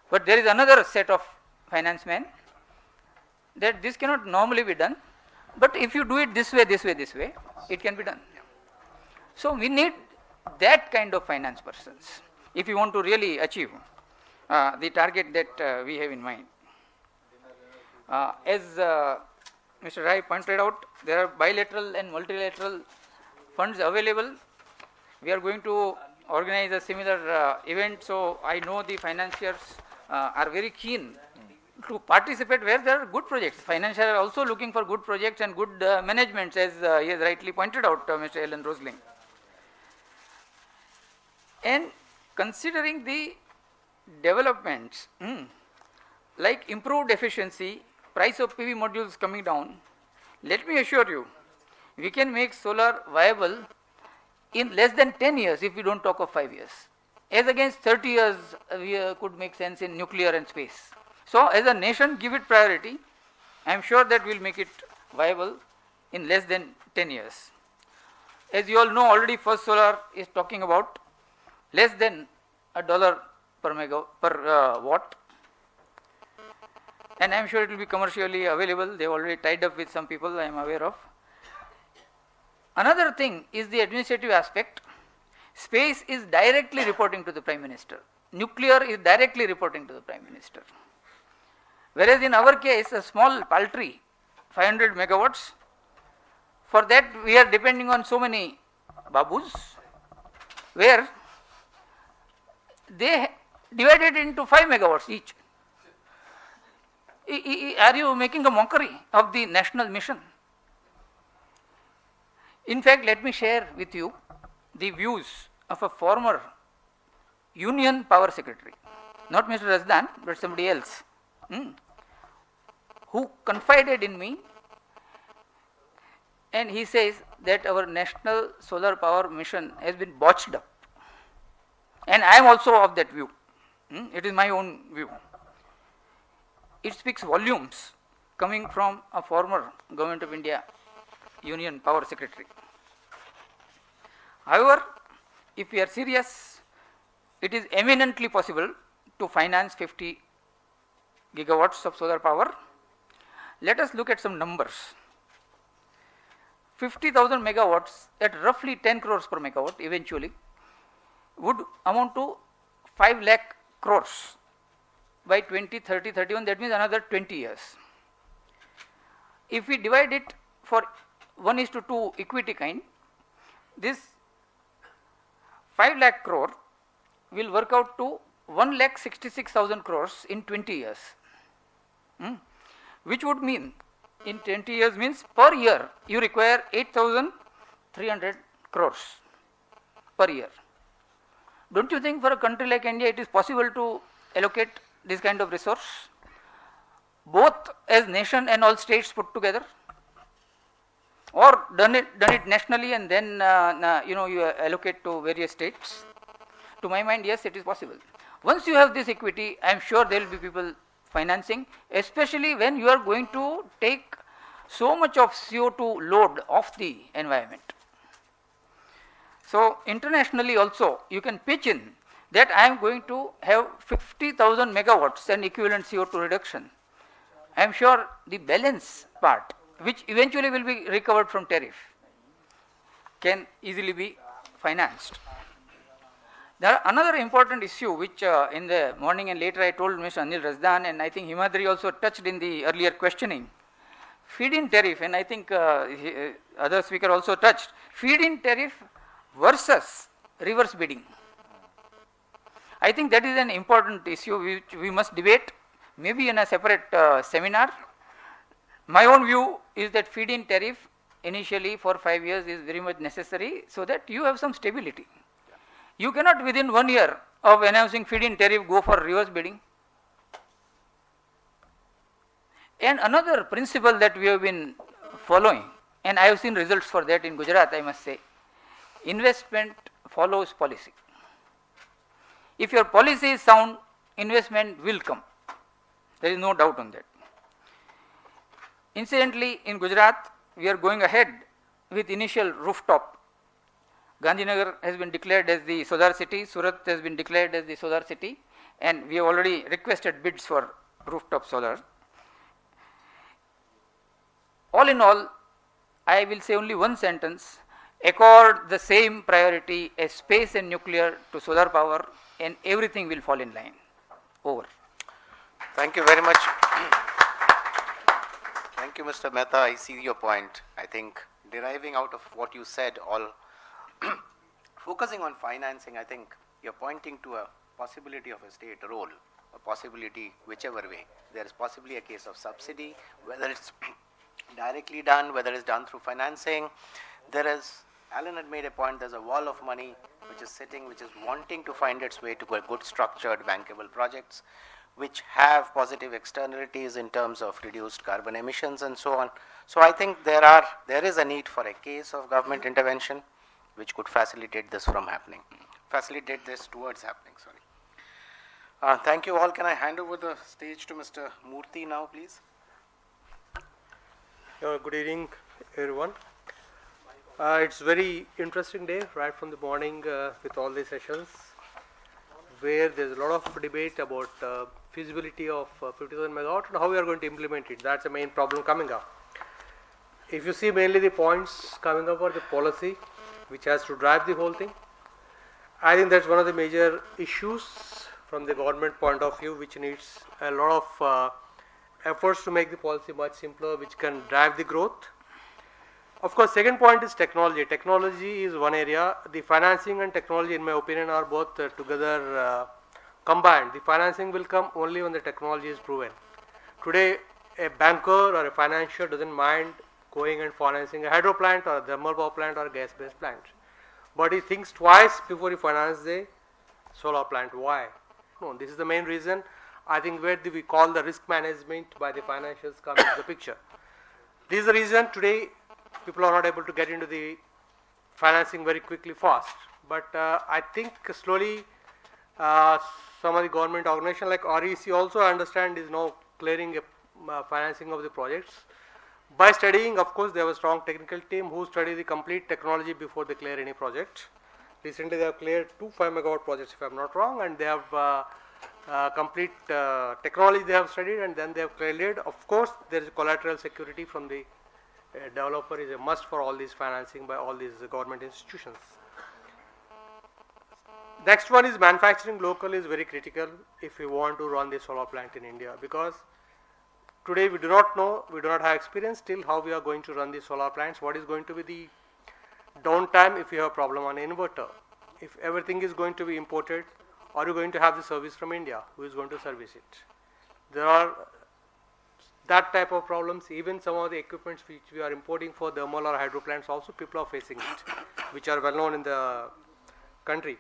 But there is another set of finance men that this cannot normally be done, but if you do it this way, this way, this way, it can be done. So we need that kind of finance persons if you want to really achieve the target that we have in mind. As Mr. Rai pointed out, there are bilateral and multilateral funds available. We are going to organize a similar event, so I know the financiers are very keen to participate where there are good projects. Financiers are also looking for good projects and good managements, as he has rightly pointed out, Mr. Alan Rosling. And considering the developments like improved efficiency, price of PV modules coming down, let me assure you, we can make solar viable in less than 10 years if we don't talk of 5 years. As against 30 years, we could make sense in nuclear and space. So as a nation, give it priority. I am sure that we will make it viable in less than 10 years. As you all know, already First Solar is talking about less than $1 per watt. And I am sure it will be commercially available. They have already tied up with some people I am aware of. Another thing is the administrative aspect. Space is directly reporting to the Prime Minister. Nuclear is directly reporting to the Prime Minister. Whereas in our case, a small paltry, 500 megawatts, for that we are depending on so many babus, where they divided into 5 megawatts each. Are you making a mockery of the national mission? In fact, let me share with you the views of a former Union Power Secretary, not Mr. Razdan, but somebody else, who confided in me, and he says that our national solar power mission has been botched up. And I am also of that view. It is my own view. It speaks volumes coming from a former Government of India Union Power Secretary. However, if we are serious, it is eminently possible to finance 50 gigawatts of solar power. Let us look at some numbers. 50,000 megawatts at roughly 10 crores per megawatt eventually would amount to 5 lakh crores by 2030-31, that means another 20 years. If we divide it for 1:2 equity kind, this 5 lakh crore will work out to 1,66,000 crores in 20 years, which would mean in 20 years means per year you require 8,300 crores per year. Don't you think for a country like India it is possible to allocate this kind of resource, both as nation and all states put together, or done it nationally and then you allocate to various states? To my mind, yes, it is possible. Once you have this equity, I am sure there will be people financing, especially when you are going to take so much of CO2 load off the environment. So internationally also you can pitch in that I am going to have 50,000 megawatts and equivalent CO2 reduction. I am sure the balance part, which eventually will be recovered from tariff, can easily be financed. There are another important issue which in the morning and later I told Mr. Anil Razdan, and I think Himadri also touched in the earlier questioning. Feed-in tariff, and I think other speaker also touched, feed-in tariff versus reverse bidding. I think that is an important issue which we must debate, maybe in a separate seminar. My own view is that feed-in tariff initially for 5 years is very much necessary so that you have some stability. You cannot within 1 year of announcing feed-in tariff go for reverse bidding. And another principle that we have been following, and I have seen results for that in Gujarat, I must say, investment follows policy. If your policy is sound, investment will come. There is no doubt on that. Incidentally, in Gujarat, we are going ahead with initial rooftop. Gandhinagar has been declared as the solar city, Surat has been declared as the solar city, and we have already requested bids for rooftop solar. All in all, I will say only one sentence: accord the same priority as space and nuclear to solar power, and everything will fall in line. Over. Thank you very much. Thank you, Mr. Mehta. I see your point. I think deriving out of what you said, all focusing on financing, I think you're pointing to a possibility of a state role, a possibility whichever way. There is possibly a case of subsidy, whether it's directly done, whether it's done through financing. There is, Alan had made a point, there's a wall of money which is sitting, which is wanting to find its way to good structured bankable projects, which have positive externalities in terms of reduced carbon emissions and so on. So I think there is a need for a case of government intervention which could facilitate this from happening, facilitate this towards happening, sorry. Thank you all. Can I hand over the stage to Mr. Murthy now, please? Good evening, everyone. It's very interesting day right from the morning with all the sessions, where there's a lot of debate about feasibility of 50,000 megawatt and how we are going to implement it. That's the main problem coming up. If you see, mainly the points coming up are the policy, which has to drive the whole thing. I think that's one of the major issues from the government point of view, which needs a lot of efforts to make the policy much simpler, which can drive the growth. Of course, second point is technology. Technology is one area. The financing and technology, in my opinion, are both together combined. The financing will come only when the technology is proven. Today, a banker or a financier doesn't mind going and financing a hydro plant or a thermal power plant or a gas-based plant. But he thinks twice before he finances a solar plant. Why? No, this is the main reason. I think where we call the risk management by the financials come into the picture. This is the reason today people are not able to get into the financing very quickly, fast. But I think slowly some of the government organizations like REC also, I understand, is now clearing financing of the projects. By studying, of course, they have a strong technical team who study the complete technology before they clear any project. Recently, they have cleared 2 5 megawatt projects, if I am not wrong, and they have complete technology they have studied, and then they have cleared. Of course, there is collateral security from the developer is a must for all these financing by all these government institutions. Next one is manufacturing local is very critical if we want to run the solar plant in India, because today we do not know, we do not have experience still how we are going to run the solar plants, what is going to be the downtime if you have a problem on an inverter. If everything is going to be imported, are you going to have the service from India? Who is going to service it? There are that type of problems. Even some of the equipments which we are importing for thermal or hydro plants also people are facing it, which are well known in the country.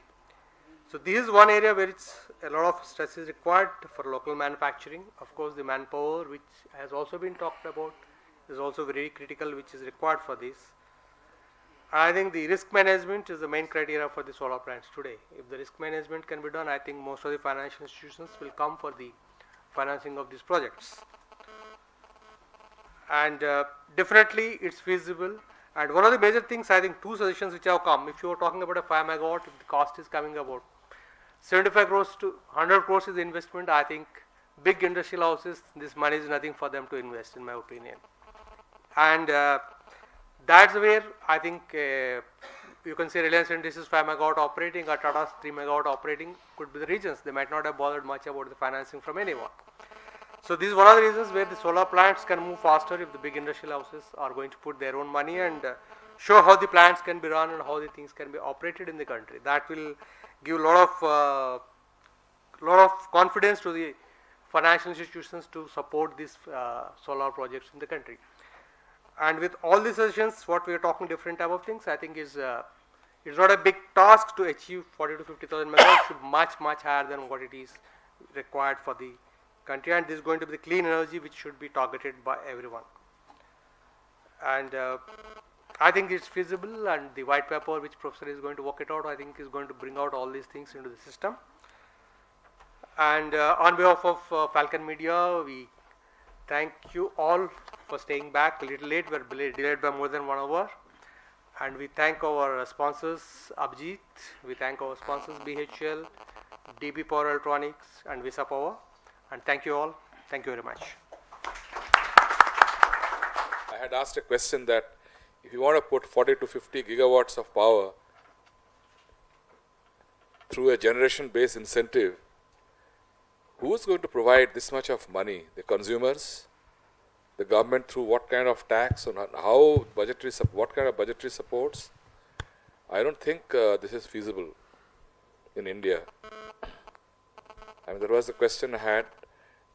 So this is one area where it's a lot of stress is required for local manufacturing. Of course, the manpower, which has also been talked about, is also very critical, which is required for this. I think the risk management is the main criteria for the solar plants today. If the risk management can be done, I think most of the financial institutions will come for the financing of these projects. And definitely it's feasible. And one of the major things, I think 2 suggestions which have come, if you are talking about a 5 megawatt, if the cost is coming about 75 crores to 100 crores is the investment, I think big industrial houses, this money is nothing for them to invest, in my opinion. And that's where I think you can say Reliance Industries 5 megawatt operating or Tata's 3 megawatt operating could be the reasons. They might not have bothered much about the financing from anyone. So this is one of the reasons where the solar plants can move faster if the big industrial houses are going to put their own money and show how the plants can be run and how the things can be operated in the country. That will give a lot of confidence to the financial institutions to support these solar projects in the country. And with all these suggestions, what we are talking different type of things, I think is it's not a big task to achieve 40 to 50,000 megawatts. Should much higher than what it is required for the country, and this is going to be the clean energy which should be targeted by everyone. And I think it's feasible, and the white paper which professor is going to work it out, I think is going to bring out all these things into the system. And on behalf of Falcon Media, we thank you all for staying back a little late. We are delayed by more than 1 hour. And we thank our sponsors, Abhijit. We thank our sponsors, BHL, DB Power Electronics, and Visa Power. And thank you all. Thank you very much. I had asked a question that if you want to put 40 to 50 gigawatts of power through a generation-based incentive, who is going to provide this much of money? The consumers? The government through what kind of tax? Or how budgetary? What kind of budgetary supports? I don't think this is feasible in India. I mean, that was the question I had.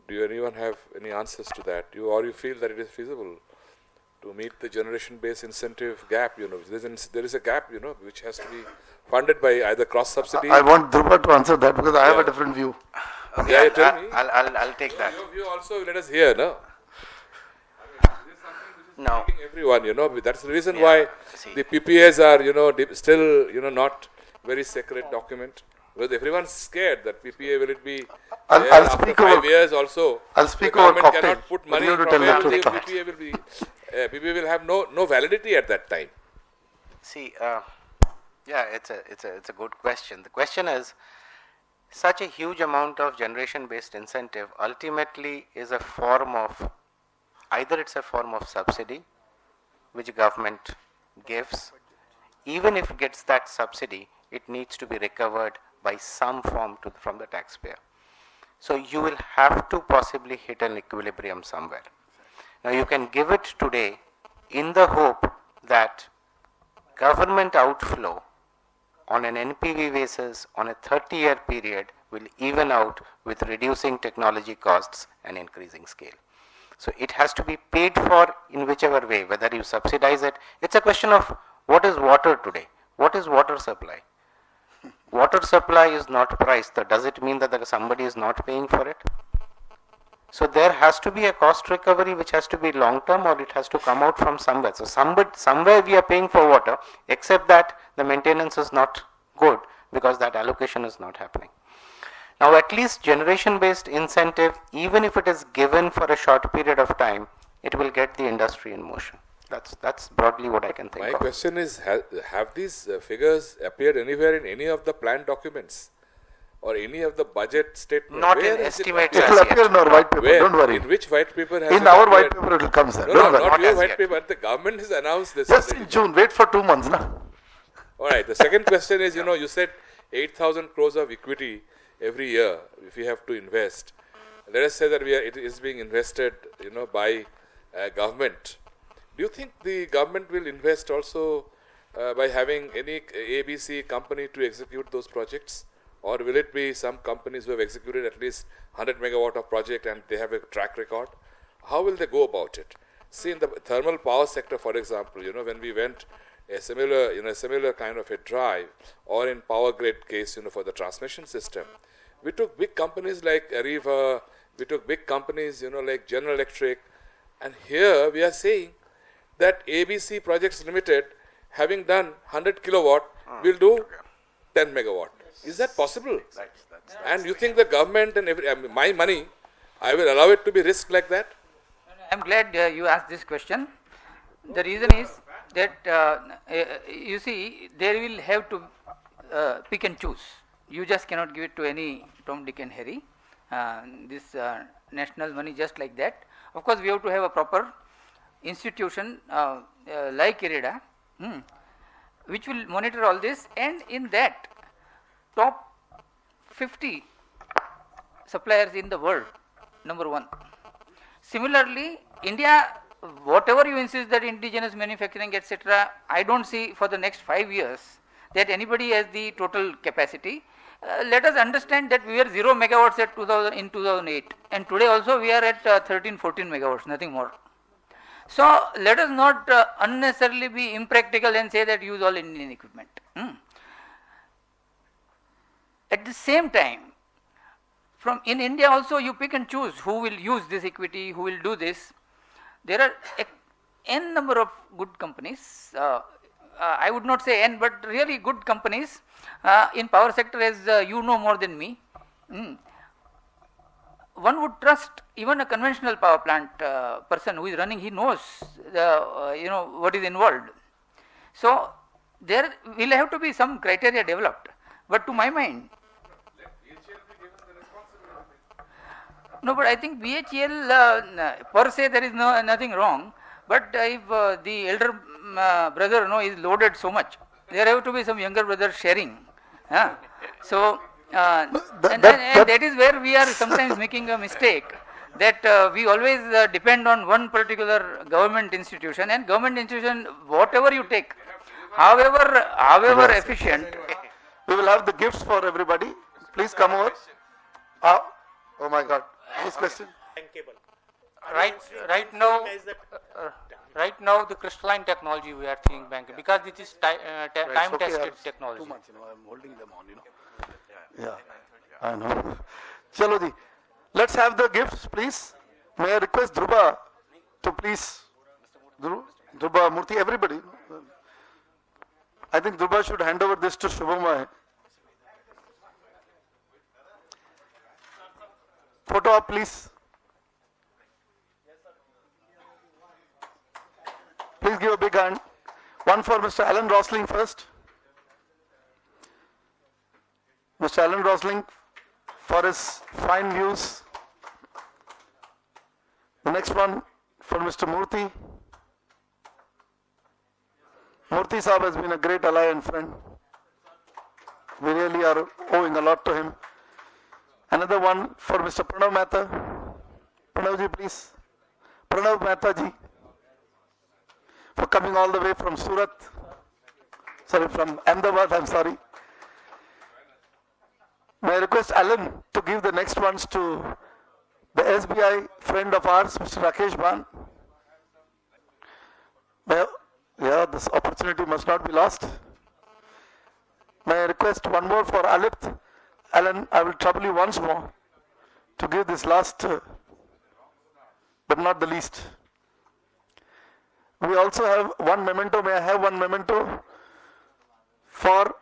Do anyone have any answers to that? Or you feel that it is feasible to meet the generation-based incentive gap? There is a gap, which has to be funded by either cross-subsidy. I want Dhruva to answer that because I have a different view. Okay, Yeah, tell me. I'll take that. Your view also, let us hear, no? No. Everyone, that's the reason why the PPAs are, still, not very sacred document. Because everyone's scared that PPA will it be I'll after speak 5 over- years also. I'll speak the over government cocktail. cannot put But money you have to from tell where the the truth. PPA will be. PPA will have no validity at that time. See, yeah, it's a good question. The question is, such a huge amount of generation-based incentive ultimately is a form of, either it's a form of subsidy, which government gives. Even if it gets that subsidy, it needs to be recovered by some form from the taxpayer. So you will have to possibly hit an equilibrium somewhere. Now you can give it today in the hope that government outflow on an NPV basis on a 30-year period will even out with reducing technology costs and increasing scale. So it has to be paid for in whichever way, whether you subsidize it. It's a question of what is water today? What is water supply? Water supply is not priced. So does it mean that somebody is not paying for it? So there has to be a cost recovery which has to be long term, or it has to come out from somewhere. So somewhere we are paying for water, except that the maintenance is not good because that allocation is not happening. Now at least generation based incentive, even if it is given for a short period of time, it will get the industry in motion. That's broadly what I can think My of. question is, have these figures appeared anywhere in any of the plan documents or any of the budget statements? Not Where in is estimates It will appear in our white paper, Where? don't worry. In which white paper has In it our appeared? white paper it will come, sir. No, Don't no, worry. not your as white yet. paper. The government has announced this. Just already. in June, wait for 2 months. Na? All right. The second question is, you said 8,000 crores of equity every year if we have to invest. Let us say that it is being invested, by government. Do you think the government will invest also by having any ABC company to execute those projects? Or will it be some companies who have executed at least 100 megawatt of project and they have a track record? How will they go about it? See, in the thermal power sector, for example, when we went a similar kind of a drive, or in power grid case, for the transmission system, we took big companies like Arriva, we took big companies, like General Electric, and here we are saying that ABC Projects Limited, having done 100 kilowatt, will do 10 megawatt. Is that possible? And you think the government and my money, I will allow it to be risked like that? I'm glad you asked this question. The reason is that you see, they will have to pick and choose. You just cannot give it to any Tom, Dick and Harry. This national money just like that. Of course, we have to have a proper institution like IREDA, which will monitor all this, and in that top 50 suppliers in the world, number 1. Similarly, India, whatever you insist that indigenous manufacturing, etc., I don't see for the next 5 years that anybody has the total capacity. Let us understand that we were 0 megawatts at in 2008, and today also we are at 13, 14 megawatts, nothing more. So let us not unnecessarily be impractical and say that use all Indian equipment. At the same time, in India also you pick and choose who will use this equity, who will do this. There are n number of good companies. I would not say n, but really good companies in power sector, as you know more than me. One would trust even a conventional power plant person who is running. He knows what is involved. So there will have to be some criteria developed. But to my mind, no, but I think BHEL per se there is nothing wrong. But if the elder brother is loaded so much, there have to be some younger brother sharing. So that is where we are sometimes making a mistake, that we always depend on one particular government institution, and government institution, whatever you take, however efficient. We will have the gifts for everybody. Please come over. Oh my God. This question. Right now the crystalline technology we are thinking bank, because it is time tested technology. 2 months, I'm holding them on, Yeah, I know. Chalo ji, let's have the gifts, please. May I request Dhruba to please, Dhruba, Murthy, everybody. I think Dhruba should hand over this to Shubhama. Photo up, please. Please give a big hand. One for Mr. Alan Rosling first. Mr. Alan Rosling for his fine views. The next one for Mr. Murthy. Murthy Saab has been a great ally and friend. We really are owing a lot to him. Another one for Mr. Pranav Mehta. Pranav ji, please. Pranav Mehta ji, for coming all the way from Surat. Sorry, from Ahmedabad, I'm sorry. May I request Alan to give the next ones to the SBI friend of ours, Mr. Rakesh Ban. Yeah, this opportunity must not be lost. May I request one more for Alip. Alan, I will trouble you once more to give this last, but not the least. We also have one memento. May I have one memento for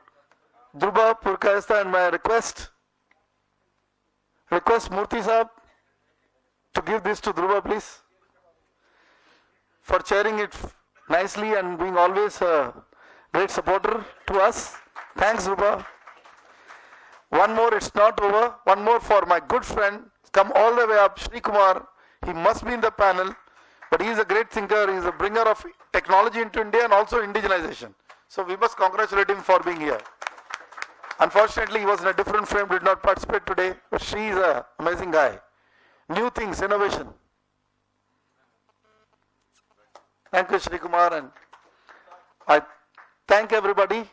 Dhruba Purkayastha, and my request Murthy Saab to give this to Dhruba, please, for chairing it nicely and being always a great supporter to us. Thanks, Dhruba. One more, it's not over. One more for my good friend, come all the way up, Shri Kumar. He must be in the panel, but he is a great thinker. He is a bringer of technology into India and also indigenization. So we must congratulate him for being here. Unfortunately, he was in a different frame, did not participate today, but Shri is an amazing guy. New things, innovation. Thank you, Shri Kumar, and I thank everybody.